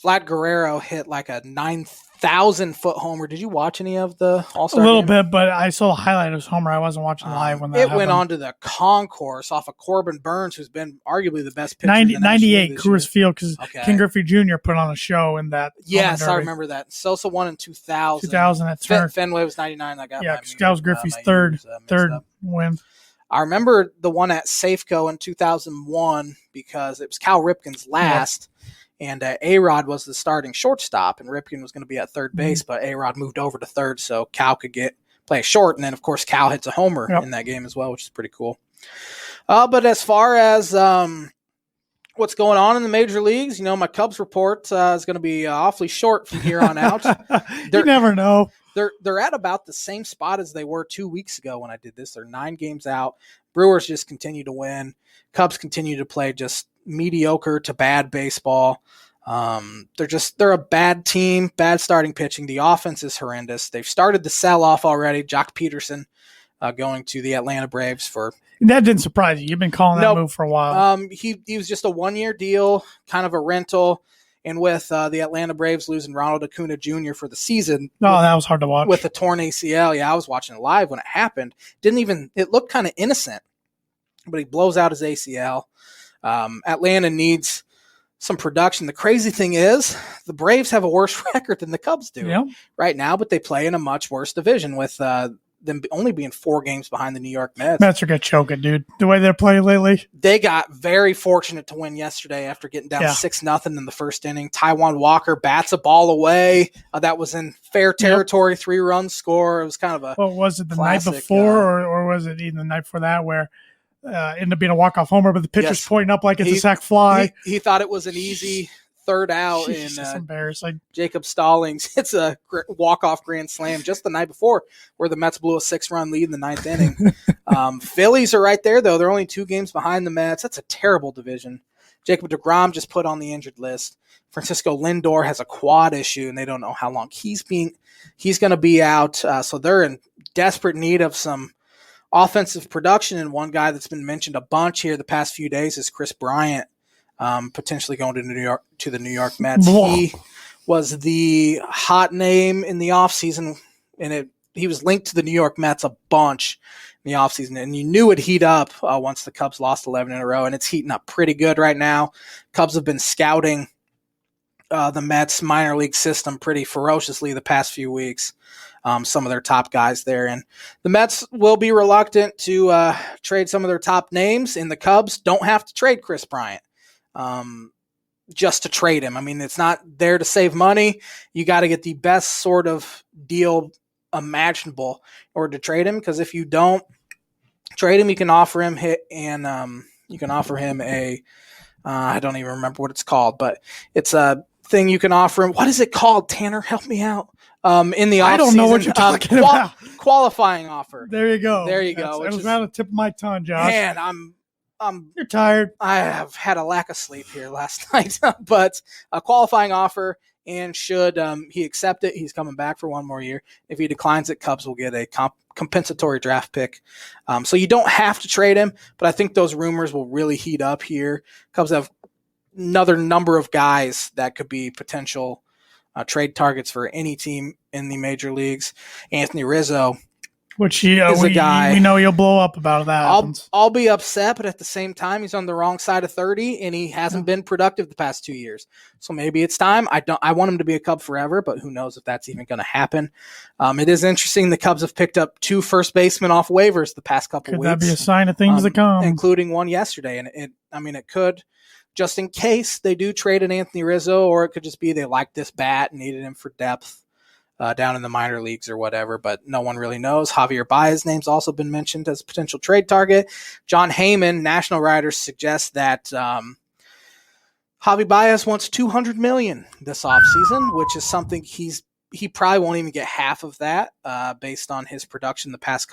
Vlad Guerrero hit like a 9,000-foot homer. Did you watch any of the All-Star game? A little game? bit, but I saw the highlight of his homer. I wasn't watching live when that happened. It went on to the concourse off of Corbin Burns, who's been arguably the best pitcher 98 Coors Field, because Ken Griffey Jr. put on a show in that. Yes, I remember that. Sosa won in 2000. 2000 at Turner. Fenway was 99. That was Griffey's third win. I remember the one at Safeco in 2001 because it was Cal Ripken's last. Yep. And A-Rod was the starting shortstop, and Ripken was going to be at third base, but A-Rod moved over to third, so Cal could play a short. And then, of course, Cal hits a homer in that game as well, which is pretty cool. But as far as what's going on in the major leagues, my Cubs report is going to be awfully short from here on out. You never know. They're at about the same spot as they were 2 weeks ago when I did this. They're 9 games out. Brewers just continue to win. Cubs continue to play just mediocre to bad baseball. They're a bad team, bad starting pitching. The offense is horrendous. They've started the sell-off already. Jock Peterson going to the Atlanta Braves for... That didn't surprise you. You've been calling that move for a while. He was just a 1-year deal, kind of a rental. And with the Atlanta Braves losing Ronald Acuna Jr. for the season. Oh, that was hard to watch. With a torn ACL. Yeah, I was watching it live when it happened. It looked kind of innocent, but he blows out his ACL. Atlanta needs some production. The crazy thing is the Braves have a worse record than the Cubs do right now, but they play in a much worse division with them only being 4 games behind the New York Mets. Mets are going to choke it, dude. The way they're playing lately. They got very fortunate to win yesterday after getting down 6-0 in the first inning. Taijuan Walker bats a ball away. That was in fair territory, 3-run score. It was kind of a What was it, the classic, night before, or was it even the night before that where ended up being a walk-off homer, but the pitcher's pointing up like it's a sac fly? He thought it was an easy third out. Jeez, that's embarrassing. Jacob Stallings hits a walk-off grand slam just the night before where the Mets blew a 6-run lead in the 9th inning. Phillies are right there, though. They're only 2 games behind the Mets. That's a terrible division. Jacob deGrom just put on the injured list. Francisco Lindor has a quad issue, and they don't know how long he's going to be out. So they're in desperate need of some offensive production, and one guy that's been mentioned a bunch here the past few days is Chris Bryant. Potentially going to the New York Mets. He was the hot name in the offseason, and he was linked to the New York Mets a bunch in the offseason, and you knew it'd heat up once the Cubs lost 11 in a row, and it's heating up pretty good right now. Cubs have been scouting the Mets minor league system pretty ferociously the past few weeks. Some of their top guys there, and the Mets will be reluctant to trade some of their top names, and the Cubs don't have to trade Chris Bryant. Just to trade him. I mean, it's not there to save money. You got to get the best sort of deal imaginable in order to trade him. Because if you don't trade him, you can offer him a I don't even remember what it's called, but it's a thing you can offer him. What is it called? Tanner, help me out. In the offseason, I don't know what you're talking about. Qualifying offer. There you go. It was on the tip of my tongue, Josh. Man, you're tired. I have had a lack of sleep here last night, but a qualifying offer, and should he accept it, he's coming back for 1 more year. If he declines it, Cubs will get a compensatory draft pick. So you don't have to trade him, but I think those rumors will really heat up here. Cubs have another number of guys that could be potential trade targets for any team in the major leagues. Anthony Rizzo, which is a guy we know you'll blow up about that. I'll be upset, but at the same time, he's on the wrong side of 30, and he hasn't been productive the past 2 years. So maybe it's time. I want him to be a Cub forever, but who knows if that's even going to happen. It is interesting. The Cubs have picked up 2 first basemen off waivers the past couple weeks. Could that be a sign of things to come? Including one yesterday, and it could, just in case they do trade an Anthony Rizzo, or it could just be they like this bat and needed him for depth. Down in the minor leagues or whatever, but no one really knows. Javier Baez's name's also been mentioned as a potential trade target. John Heyman, national writers, suggest that Javi Baez wants $200 million this offseason, which is something he probably won't even get half of that based on his production the past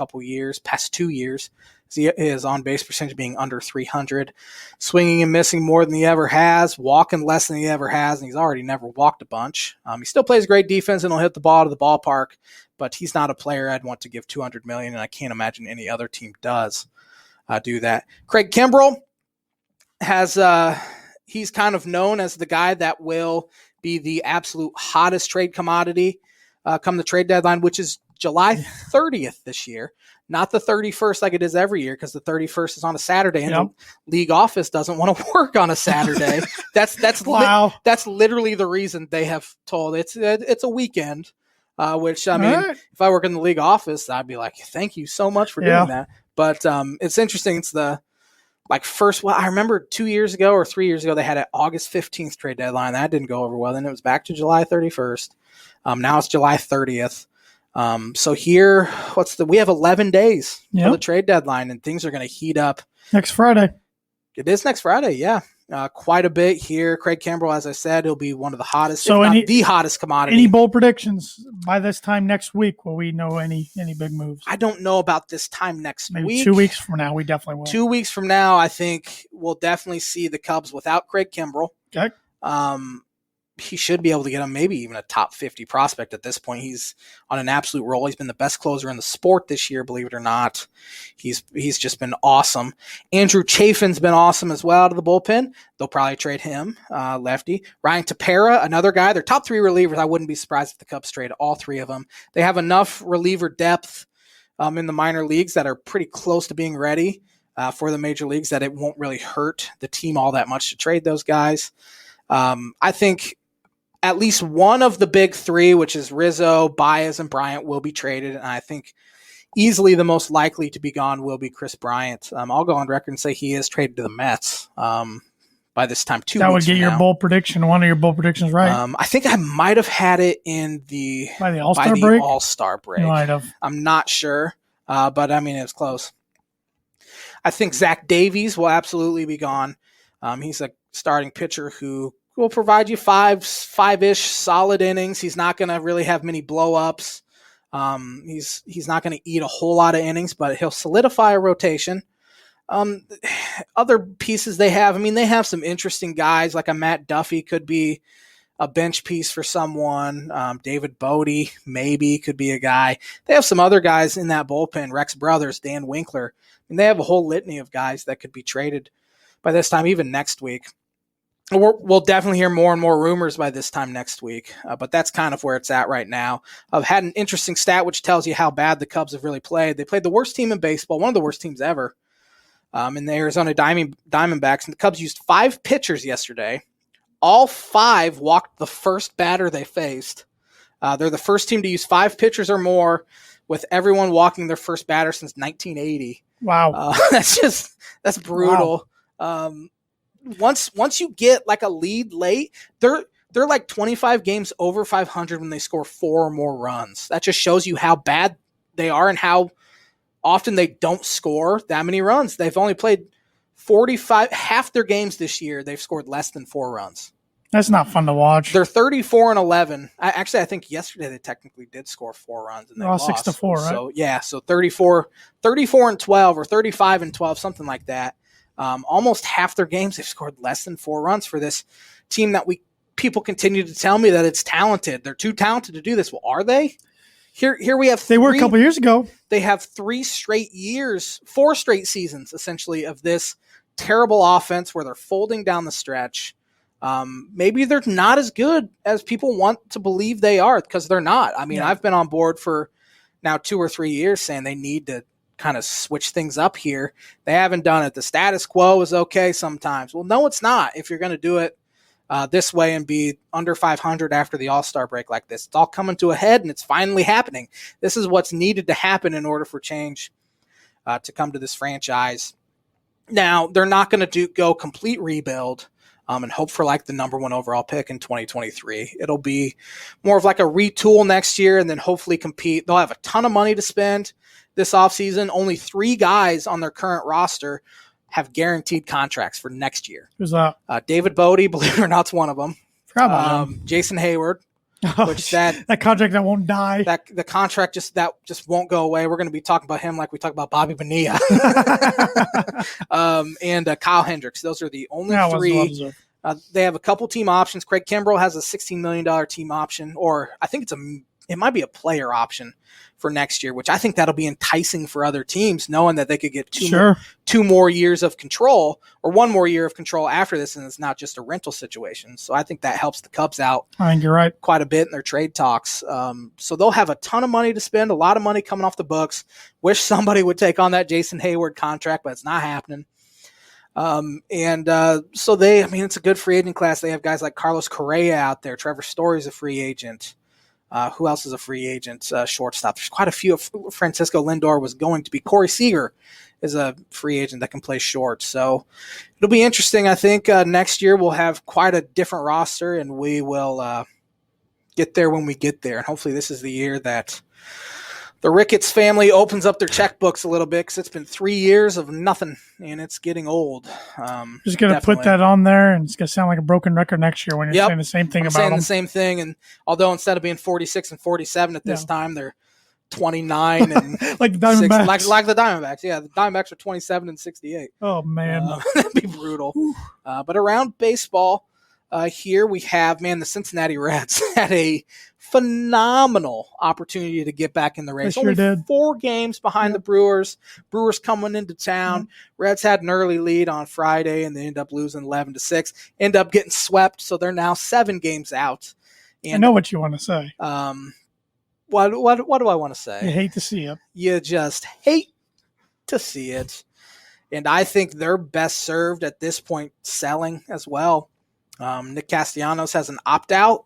2 years. His on-base percentage being under 300, swinging and missing more than he ever has, walking less than he ever has, and he's already never walked a bunch. He still plays great defense and will hit the ball to the ballpark, but he's not a player I'd want to give $200 million, and I can't imagine any other team does do that. Craig Kimbrell he's kind of known as the guy that will be the absolute hottest trade commodity come the trade deadline, which is July 30th this year. Not the 31st like it is every year, because the 31st is on a Saturday, and the league office doesn't want to work on a Saturday. That's wow. That's literally the reason they have told it's a weekend. Which I mean, if I work in the league office, I'd be like, thank you so much for doing that. But it's interesting. It's the first. Well, I remember 2 years ago or 3 years ago they had an August 15th trade deadline. That didn't go over well. Then it was back to July 31st. Now it's July 30th. So here, we have 11 days for the trade deadline, and things are going to heat up next Friday. It is next Friday. Yeah. Quite a bit here. Craig Kimbrell, as I said, he'll be one of the hottest, if not the hottest commodity. Any bold predictions by this time next week? Will we know any big moves? I don't know about this time next week. Maybe 2 weeks from now, we definitely will. 2 weeks from now, I think we'll definitely see the Cubs without Craig Kimbrell. Okay. He should be able to get him maybe even a top 50 prospect at this point. He's on an absolute roll. He's been the best closer in the sport this year, believe it or not. He's just been awesome. Andrew Chafin's been awesome as well out of the bullpen. They'll probably trade him, lefty. Ryan Tepera, another guy. Their top 3 relievers, I wouldn't be surprised if the Cubs trade all 3 of them. They have enough reliever depth in the minor leagues that are pretty close to being ready for the major leagues that it won't really hurt the team all that much to trade those guys. I think at least one of the big 3, which is Rizzo, Baez, and Bryant, will be traded. And I think easily the most likely to be gone will be Chris Bryant. I'll go on record and say he is traded to the Mets by this time 2 weeks That would get from your now. bold prediction. One of your bold predictions right. I think I might have had it in by the All-Star break. You might have. I'm not sure, but I mean, it was close. I think Zach Davies will absolutely be gone. He's a starting pitcher who will provide you five-ish solid innings. He's not going to really have many blow-ups. He's not going to eat a whole lot of innings, but he'll solidify a rotation. Other pieces they have, they have some interesting guys, like a Matt Duffy could be a bench piece for someone. David Bogey maybe could be a guy. They have some other guys in that bullpen, Rex Brothers, Dan Winkler. They have a whole litany of guys that could be traded by this time, even next week. We'll definitely hear more and more rumors by this time next week, but that's kind of where it's at right now. I've had an interesting stat which tells you how bad the Cubs have really played. They played the worst team in baseball, one of the worst teams ever, in the Arizona Diamondbacks. And the Cubs used 5 pitchers yesterday. All 5 walked the first batter they faced. They're the first team to use 5 pitchers or more, with everyone walking their first batter since 1980. Wow. That's brutal. Wow. Once you get like a lead late, they're like 25 games over 500 when they score 4 or more runs. That just shows you how bad they are and how often they don't score that many runs. They've only played 45, half their games this year. They've scored less than 4 runs. That's not fun to watch. They're 34-11. I think yesterday they technically did score 4 runs and they lost 6-4, right? So yeah, so 34-12 or 35-12, something like that. Almost half their games they've scored less than 4 runs for this team that people continue to tell me that it's talented. They're too talented to do this. Well, are they? Here we have. They were a couple years ago. They have 4 straight seasons essentially of this terrible offense where they're folding down the stretch. Maybe they're not as good as people want to believe they are, because they're not. I've been on board for now 2 or 3 years saying they need to kind of switch things up here. They haven't done it. The status quo is okay sometimes. Well, no, it's not. If you're going to do it this way and be under 500 after the All-Star break like this, it's all coming to a head and it's finally happening. This is what's needed to happen in order for change to come to this franchise. Now, they're not going to go complete rebuild and hope for like the number 1 overall pick in 2023. It'll be more of like a retool next year and then hopefully compete. They'll have a ton of money to spend this offseason. Only 3 guys on their current roster have guaranteed contracts for next year. Who's that? David Bogey, believe it or not, is one of them. Jason Hayward, which that contract that won't die. The contract just won't go away. We're going to be talking about him like we talk about Bobby Bonilla. And Kyle Hendricks. Those are the only 3. They have a couple team options. Craig Kimbrell has a $16 million team option, or I think it might be a player option for next year, which I think that'll be enticing for other teams, knowing that they could get 2 more years of control, or 1 more year of control after this, and it's not just a rental situation. So I think that helps the Cubs out. I think you're right. Quite a bit in their trade talks. So they'll have a ton of money to spend, a lot of money coming off the books. Wish somebody would take on that Jason Hayward contract, but it's not happening. So it's a good free agent class. They have guys like Carlos Correa out there. Trevor Story's a free agent. Who else is a free agent? Shortstop. There's quite a few. Francisco Lindor was going to be. Corey Seager is a free agent that can play short. So it'll be interesting. I think next year we'll have quite a different roster, and we will get there when we get there. And hopefully this is the year that the Ricketts family opens up their checkbooks a little bit, because it's been 3 years of nothing, and it's getting old. Just going to put that on there, and it's going to sound like a broken record next year when you're saying the same thing about them. The same thing, and although instead of being 46 and 47 at this time, they're 29 and like the Diamondbacks. Like the Diamondbacks. Yeah, the Diamondbacks are 27 and 68. Oh, man. That'd be brutal. But around baseball, here we have, the Cincinnati Reds had a phenomenal opportunity to get back in the race. Only 4 games behind the Brewers. Brewers coming into town. Reds had an early lead on Friday, and they end up losing 11-6. End up getting swept, so they're now 7 games out. And, I know what you want to say. What do I want to say? You hate to see it. You just hate to see it. And I think they're best served at this point selling as well. Nick Castellanos has an opt-out.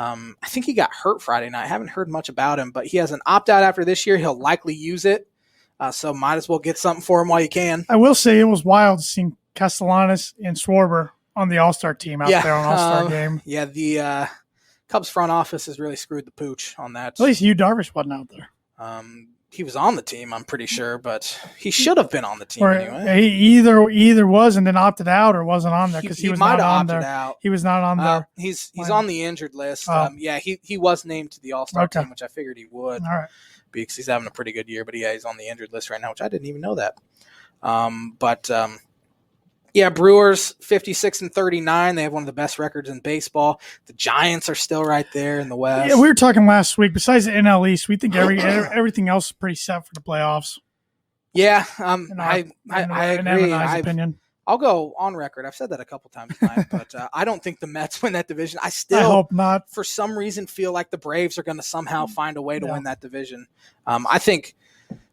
I think he got hurt Friday night. I haven't heard much about him, but he has an opt-out after this year. He'll likely use it, so might as well get something for him while you can. I will say it was wild seeing Castellanos and Schwarber on the All-Star team out there on All-Star game. Yeah, the Cubs front office has really screwed the pooch on that. At least Yu Darvish wasn't out there. He was on the team, I'm pretty sure, but he should have been on the team anyway. He either was and then opted out or wasn't on there because he was not on there. Out. He was not on there. He's on the injured list. He was named to the All-Star team, which I figured he would. All right. Because he's having a pretty good year, but he's on the injured list right now, which I didn't even know that. Brewers 56-39. They have one of the best records in baseball. The Giants are still right there in the West. Yeah, we were talking last week. Besides the NL East, we think everything else is pretty set for the playoffs. Yeah, I agree. Opinion. I'll go on record. I've said that a couple times tonight, but I don't think the Mets win that division. I hope not. For some reason, feel like the Braves are going to somehow find a way to win that division. I think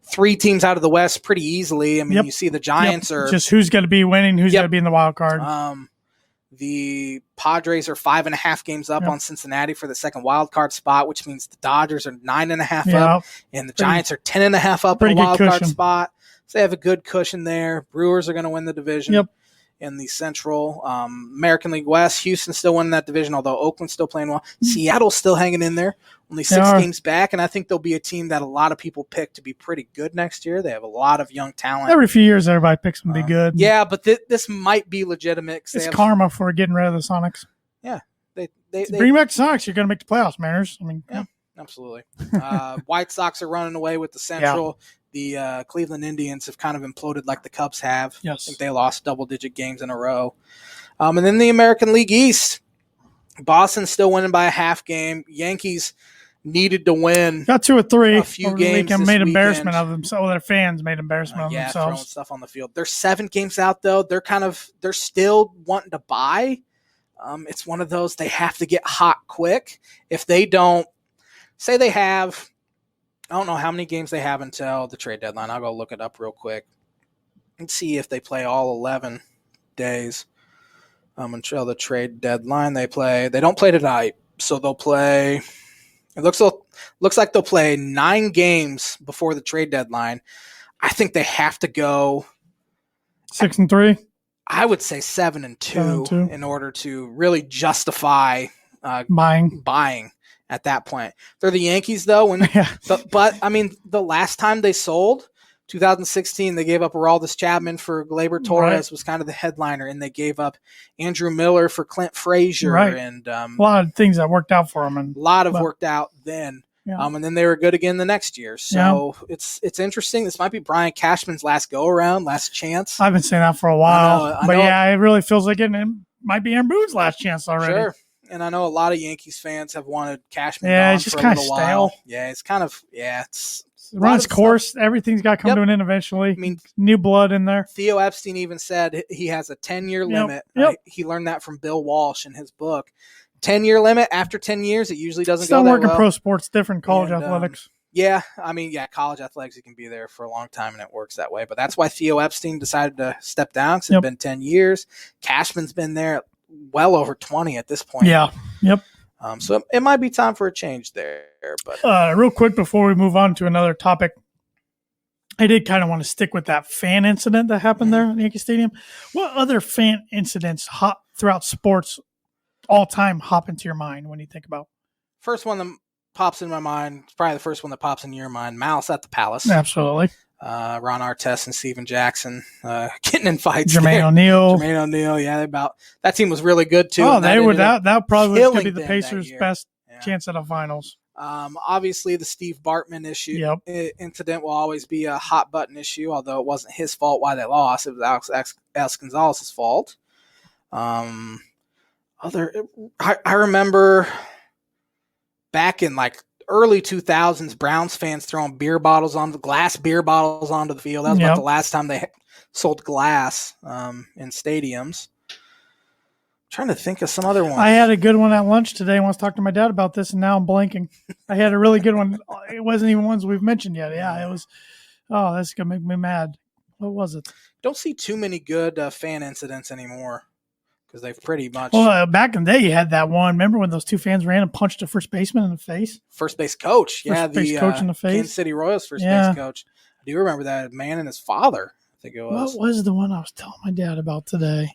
3 teams out of the West pretty easily. I mean, you see the Giants are just who's going to be winning, who's going to be in the wild card. The Padres are 5.5 games up on Cincinnati for the second wild card spot, which means the Dodgers are 9.5 up, and the Giants are 10.5 up in the wild card spot. So they have a good cushion there. Brewers are going to win the division in the Central. American League West, Houston's still winning that division, although Oakland's still playing well. Seattle's still hanging in there, only 6 games back, and I think they'll be a team that a lot of people pick to be pretty good next year. They have a lot of young talent. Every few years, everybody picks them to be good. Yeah, but this might be legitimate. It's karma for getting rid of the Sonics. Yeah. They bring back the Sonics, you're going to make the playoffs, Mariners. I mean, absolutely. White Sox are running away with the Central. The Cleveland Indians have kind of imploded like the Cubs have. Yes. I think they lost double-digit games in a row. And then the American League East, Boston's still winning by a half game. Yankees needed to win. Got 2 or 3. A few games this made embarrassment of them. So their fans made embarrassment of themselves. Throwing stuff on the field. They're 7 games out though. They're still wanting to buy. It's one of those they have to get hot quick. If they don't, say they have. I don't know how many games they have until the trade deadline. I'll go look it up real quick and see if they play all 11 days until the trade deadline. They don't play tonight, so they'll play. It looks like they'll play 9 games before the trade deadline. I think they have to go 6-3. I would say 7-2 in order to really justify buying. At that point, they're the Yankees though, but I mean, the last time they sold, 2016, they gave up Aroldis Chapman for Gleyber Torres was kind of the headliner, and they gave up Andrew Miller for Clint Frazier, and a lot of things that worked out for them, and worked out then. And then they were good again the next year. So it's interesting. This might be Brian Cashman's last go around, last chance. I've been saying that for a while, but it really feels like it might be Aaron Boone's last chance already. Sure. And I know a lot of Yankees fans have wanted Cashman it's just kind of stale. Yeah, it's kind of it's runs its course. Everything's got to come to an end eventually. I mean, new blood in there. Theo Epstein even said he has a 10-year limit. He learned that from Bill Walsh in his book. 10-year limit. After 10 years, it usually doesn't go that well. Still working pro sports, different college athletics. College athletics, you can be there for a long time, and it works that way. But that's why Theo Epstein decided to step down because it's been 10 years. Cashman's been there well over 20 at this point. So it might be time for a change there. But real quick before we move on to another topic, I did kind of want to stick with that fan incident that happened there in Yankee Stadium. What other fan incidents throughout sports all time hop into your mind when you think about? First one that pops in my mind, probably the first one that pops in your mind, Malice at the Palace. Absolutely. Ron Artest and Steven Jackson getting in fights. Jermaine O'Neal, that team was really good too. Oh, that probably was going to be the Pacers' best chance at a finals. Obviously, the Steve Bartman incident will always be a hot button issue, although it wasn't his fault why they lost. It was Alex Gonzalez's fault. I remember back in early 2000s, Browns fans throwing glass beer bottles onto the field. That was about the last time they sold glass in stadiums. I'm trying to think of some other ones. I had a good one at lunch today. I was talking to my dad about this, and now I'm blanking. I had a really good one. It wasn't even ones we've mentioned yet. Yeah, it was. Oh, that's going to make me mad. What was it? Don't see too many good fan incidents anymore. because they've pretty much. Well, back in the day, you had that one. Remember when those two fans ran and punched a first baseman in the face? First base coach. First base coach in the face. Kansas City Royals first base coach. I do remember that man and his father, I think it was. What was the one I was telling my dad about today?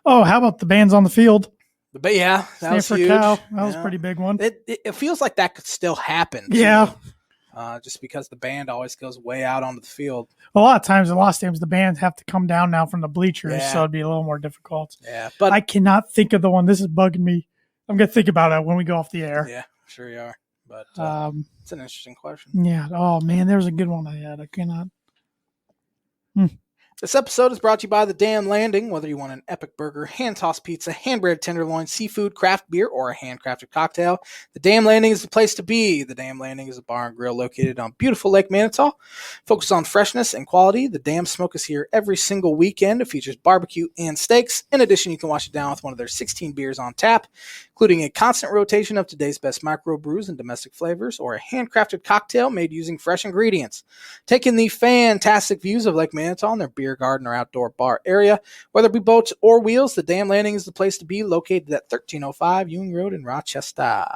Oh, how about the bands on the field? But yeah, that was huge. That was a pretty big one. It feels like that could still happen. Yeah. Just because the band always goes way out onto the field. A lot of times in lost games, the bands have to come down now from the bleachers, so it'd be a little more difficult. Yeah, but I cannot think of the one. This is bugging me. I'm going to think about it when we go off the air. Yeah, sure you are. But it's an interesting question. Yeah. Oh, man, there was a good one I had. I cannot. This episode is brought to you by The Damn Landing. Whether you want an epic burger, hand-tossed pizza, hand-bread tenderloin, seafood, craft beer, or a handcrafted cocktail, The Damn Landing is the place to be. The Damn Landing is a bar and grill located on beautiful Lake Manitou. Focused on freshness and quality, The Damn Smoke is here every single weekend. It features barbecue and steaks. In addition, you can wash it down with one of their 16 beers on tap, including a constant rotation of today's best micro brews and domestic flavors, or a handcrafted cocktail made using fresh ingredients. Taking the fantastic views of Lake Manitou and their beer garden or outdoor bar area. Whether it be boats or wheels, The Damn Landing is the place to be, located at 1305 Ewing Road in Rochester.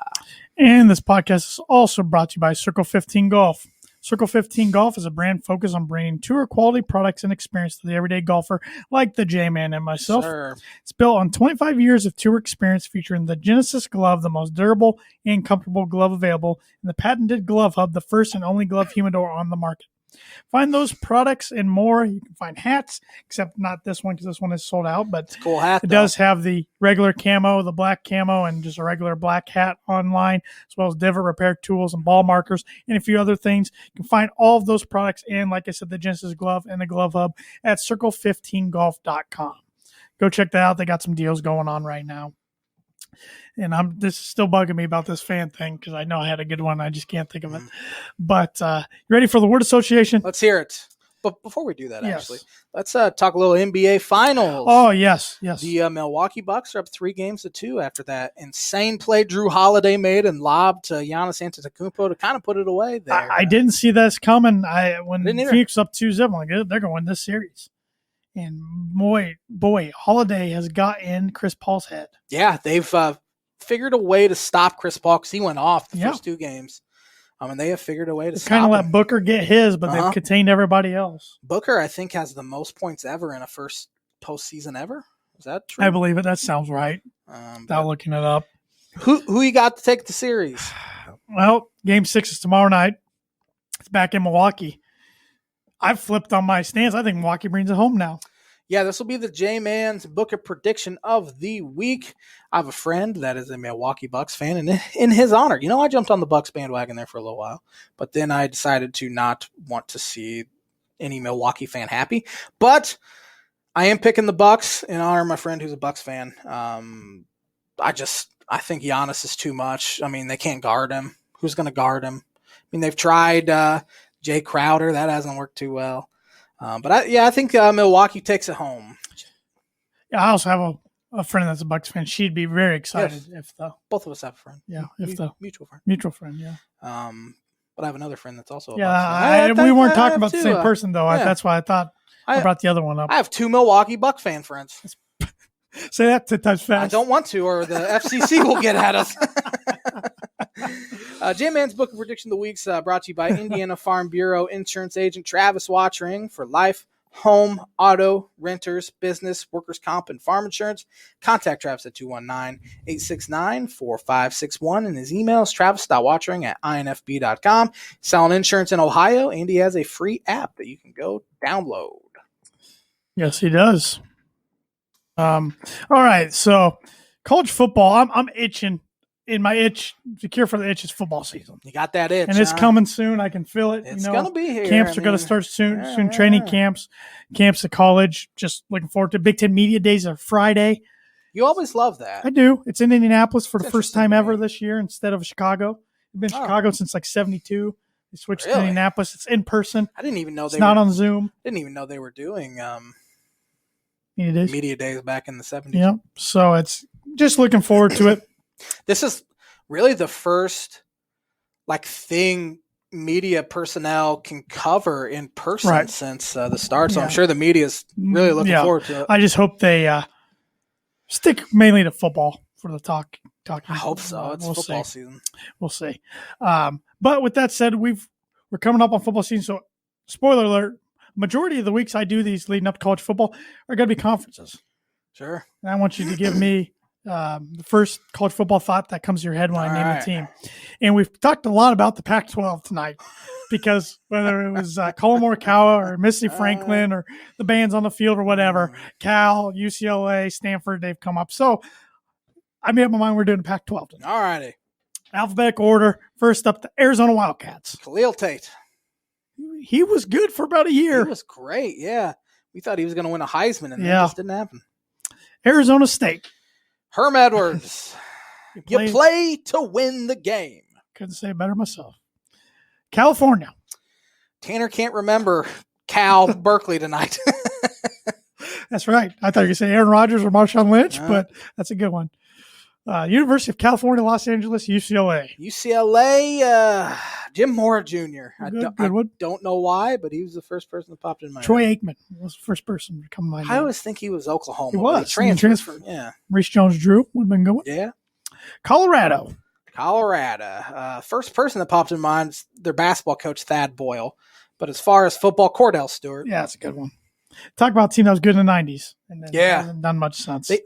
And this podcast is also brought to you by Circle 15 Golf. Circle 15 Golf is a brand focused on bringing tour quality products and experience to the everyday golfer like the J-Man and myself. Sure. It's built on 25 years of tour experience, featuring the Genesis glove, the most durable and comfortable glove available, and the patented Glove Hub, the first and only glove humidor on the market. Find those products and more. You can find hats, except not this one because this one is sold out. But it's a cool hat. It does have the regular camo, the black camo, and just a regular black hat online, as well as divot repair tools and ball markers and a few other things. You can find all of those products and, like I said, the Genesis glove and the Glove Hub at circle15golf.com. Go check that out. They got some deals going on right now. And this is still bugging me about this fan thing because I know I had a good one. I just can't think of it. But you ready for the word association? Let's hear it. But before we do that, actually, let's talk a little NBA Finals. Oh, yes. The Milwaukee Bucks are up 3-2 after that insane play Drew Holiday made and lobbed to Giannis Antetokounmpo to kind of put it away there. I didn't see this coming. When Phoenix was up 2-0, I'm like, they're going to win this series. And boy, Holiday has got in Chris Paul's head. Yeah, they've figured a way to stop Chris Paul because he went off the first two games. And they have figured a way to stop him. Kind of let Booker get his, but they've contained everybody else. Booker, I think, has the most points ever in a first postseason ever. Is that true? I believe it. That sounds right. Without looking it up. Who you got to take the series? Well, Game 6 is tomorrow night. It's back in Milwaukee. I've flipped on my stance. I think Milwaukee brings it home now. Yeah, this will be the J-Man's Booker prediction of the week. I have a friend that is a Milwaukee Bucks fan, and in his honor, I jumped on the Bucks bandwagon there for a little while, but then I decided to not want to see any Milwaukee fan happy. But I am picking the Bucks in honor of my friend who's a Bucks fan. I think Giannis is too much. I mean, they can't guard him. Who's going to guard him? I mean, they've tried Jay Crowder. That hasn't worked too well. But I think Milwaukee takes it home. Yeah, I also have a friend that's a Bucks fan. She'd be very excited if both of us have a friend. Yeah, mutual friend. Yeah. But I have another friend that's also a Bucks fan. We weren't talking about the same person though. Yeah. That's why I thought I brought the other one up. I have 2 Milwaukee Bucks fan friends. Say that 10 times fast. I don't want to, or the FCC will get at us. J-Man's Book of Prediction of the Week's brought to you by Indiana Farm Bureau Insurance Agent Travis Watchering for life, home, auto, renters, business, workers' comp, and farm insurance. Contact Travis at 219-869-4561, and his email is travis.watchering@infb.com. Selling insurance in Ohio, and he has a free app that you can go download. Yes, he does. All right, so college football, I'm itching. In my itch, the cure for the itch is football season. You got that itch, and it's coming soon. I can feel it. It's gonna be here. Camps are gonna start soon. Training camps at college. Just looking forward to Big Ten Media Days are Friday. You always love that. I do. It's in Indianapolis for the first time ever this year instead of Chicago. I've been in Chicago since like '72. They switched to Indianapolis. It's in person. I didn't even know it's not on Zoom. Didn't even know they were doing Media Days back in the '70s. Yeah. So it's just looking forward to it. This is really the first thing media personnel can cover in person since the start. So I'm sure the media is really looking forward to it. I just hope they Stick mainly to football for the talk. I hope so. It's football season. We'll see. But with that said, we're coming up on football season. So, spoiler alert: majority of the weeks I do these leading up to college football are going to be conferences. Sure. And I want you to give me the first college football thought that comes to your head when I name the team. And we've talked a lot about the Pac-12 tonight because whether it was Colin Morikawa or Mississippi Franklin or the bands on the field or whatever, Cal, UCLA, Stanford, they've come up. So I made up my mind we're doing Pac-12 tonight. All righty. Alphabetical order. First up, the Arizona Wildcats. Khalil Tate. He was good for about a year. He was great, yeah. We thought he was going to win a Heisman, and that just didn't happen. Arizona State. Herm Edwards. You play to win the game. Couldn't say it better myself. California. Tanner can't remember Cal Berkeley tonight. That's right. I thought you could say Aaron Rodgers or Marshawn Lynch, but that's a good one. University of California, Los Angeles, UCLA. UCLA, Jim Mora Jr. I don't know why, but he was the first person that popped in my Troy head. Aikman was the first person to come to my mind. I always think he was Oklahoma. He was. He transferred. Yeah. Reese Jones-Drew would have been good. Yeah. Colorado. First person that popped in mind is their basketball coach, Thad Boyle. But as far as football, Cordell Stewart. Yeah, that's a good one. Talk about a team that was good in the 90s. And then hasn't done much since. They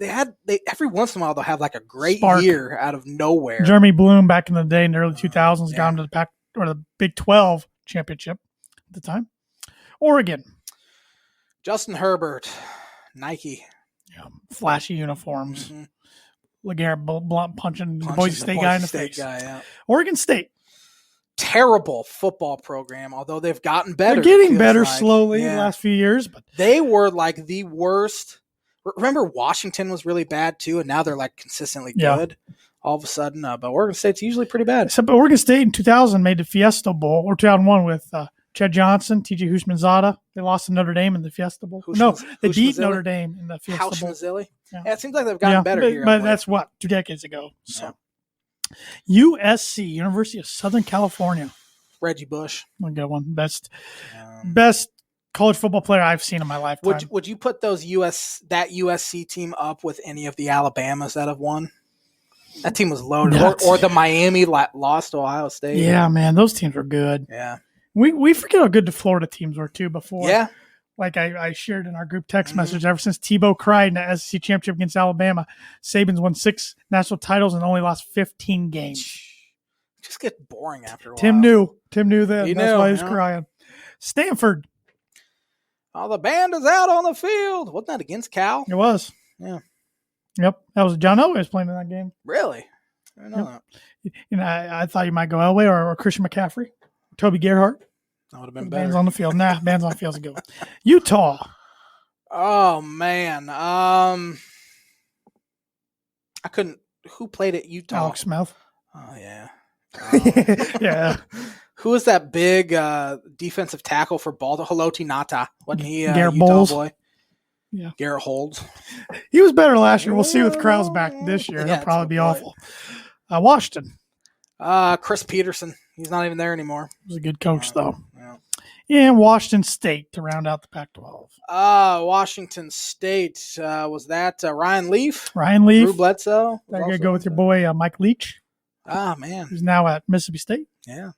every once in a while they'll have like a great Spark. year out of nowhere. Jeremy Bloom back in the day in the early 2000s got into the Pac or the Big 12 championship at the time. Oregon. Justin Herbert, Nike. Yeah, flashy uniforms. LeGarrette Blunt punching the Boise State guy in the face. Oregon State. Terrible football program, although they've gotten better. They're getting better slowly in the last few years. But they were like the worst. Remember Washington was really bad too, and now they're like consistently good all of a sudden. But Oregon State's usually pretty bad. Except Oregon State in 2000 made the Fiesta Bowl, or 2001 with Ched Johnson, T.J. Hushmanzada. They lost to Notre Dame in the Fiesta Bowl. They beat Notre Dame in the Fiesta Bowl. Yeah, it seems like they've gotten better here. But that's 2 decades ago. So. USC, University of Southern California. Reggie Bush. One good one. Best college football player I've seen in my lifetime. Would you put that USC team up with any of the Alabamas that have won? That team was loaded. Or the Miami lost to Ohio State. Yeah, man. Those teams were good. Yeah. We forget how good the Florida teams were, too, before. Yeah. Like I shared in our group text message, ever since Tebow cried in the SEC championship against Alabama, Saban's won 6 national titles and only lost 15 games. Just get boring after a while. Tim knew that. That's why he was crying. Stanford. Oh, the band is out on the field. Wasn't that against Cal? It was. Yeah. Yep. That was John Elway was playing in that game. Really? I didn't know that. I thought you might go Elway or Christian McCaffrey, Toby Gerhart. That would have been better. Bands on the field. Bands on the field's a good one. Utah. Oh, man. I couldn't. Who played at Utah? Alex Smith. Oh, yeah. Yeah. Who was that big defensive tackle for Baltimore? Haloti Ngata. Wasn't he Garrett Utah Bowles? boy? Yeah. Garrett Holds. He was better last year. We'll see with Krause back this year. He'll probably be awful. Washington. Chris Peterson. He's not even there anymore. He was a good coach, though. Yeah. And Washington State to round out the Pac-12. Washington State. Was that Ryan Leaf? Ryan Leaf. Drew Bledsoe. You're going to go with your boy Mike Leach. Ah, man. Who's now at Mississippi State. Yeah.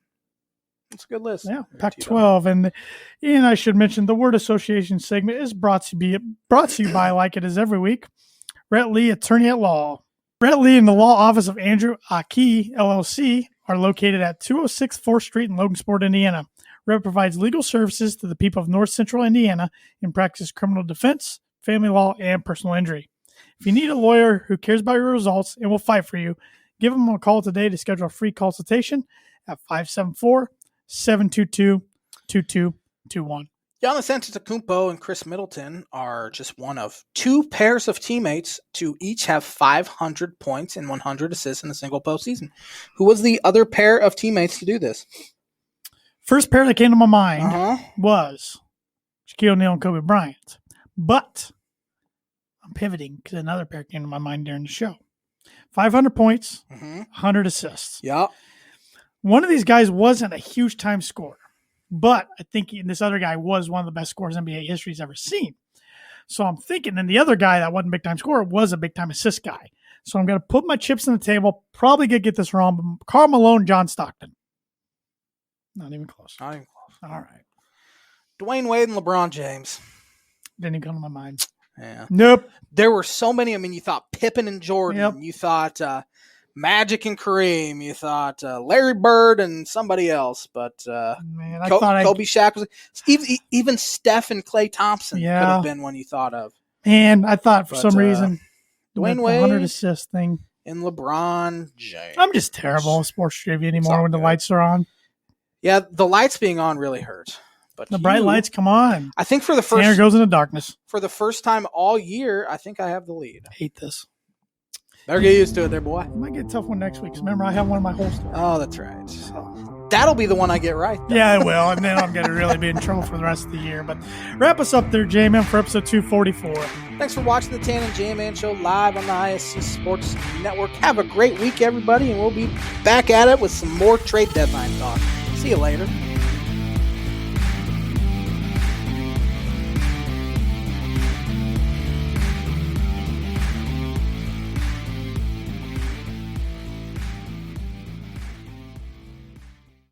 That's a good list. Yeah, Pac-12. And I should mention the word association segment is brought to you by, like it is every week, Rhett Lee, attorney at law. Rhett Lee and the law office of Andrew Aki, LLC, are located at 206 4th Street in Logansport, Indiana. Rhett provides legal services to the people of North Central Indiana and practices criminal defense, family law, and personal injury. If you need a lawyer who cares about your results and will fight for you, give them a call today to schedule a free consultation at 574-722-2221. Giannis Antetokounmpo and Chris Middleton are just one of 2 pairs of teammates to each have 500 points and 100 assists in a single postseason. Who was the other pair of teammates to do this? First pair that came to my mind was Shaquille O'Neal and Kobe Bryant. But I'm pivoting because another pair came to my mind during the show. 500 points, 100 assists. Yeah. One of these guys wasn't a huge time scorer, but I think this other guy was one of the best scorers NBA history's ever seen. So I'm thinking, and the other guy that wasn't big time scorer was a big time assist guy. So I'm going to put my chips on the table. Probably going to get this wrong, but Karl Malone, John Stockton. Not even close. Not even close. All right. Dwayne Wade and LeBron James. Didn't even come to my mind. Yeah. Nope. There were so many. I mean, you thought Pippen and Jordan. Yep. You thought Magic and Kareem. You thought Larry Bird and somebody else. But Man, I Kobe, Shaq was even Steph and Klay Thompson could have been one you thought of. And I thought for some reason Dwayne Wade, 100 assist thing, and LeBron James. I'm just terrible at sports trivia anymore when the lights are on. Yeah, the lights being on really hurt. But the bright lights, come on. I think for the first Tanner goes into darkness. For the first time all year, I think I have the lead. I hate this. Better get used to it there, boy. It might get a tough one next week. Remember, I have one of my holsters. Oh, that's right. So, that'll be the one I get right. Then. Yeah, it will. And then I'm going to really be in trouble for the rest of the year. But wrap us up there, J-Man, for episode 244. Thanks for watching the Tan and J-Man Show live on the ISC Sports Network. Have a great week, everybody, and we'll be back at it with some more trade deadline talk. See you later.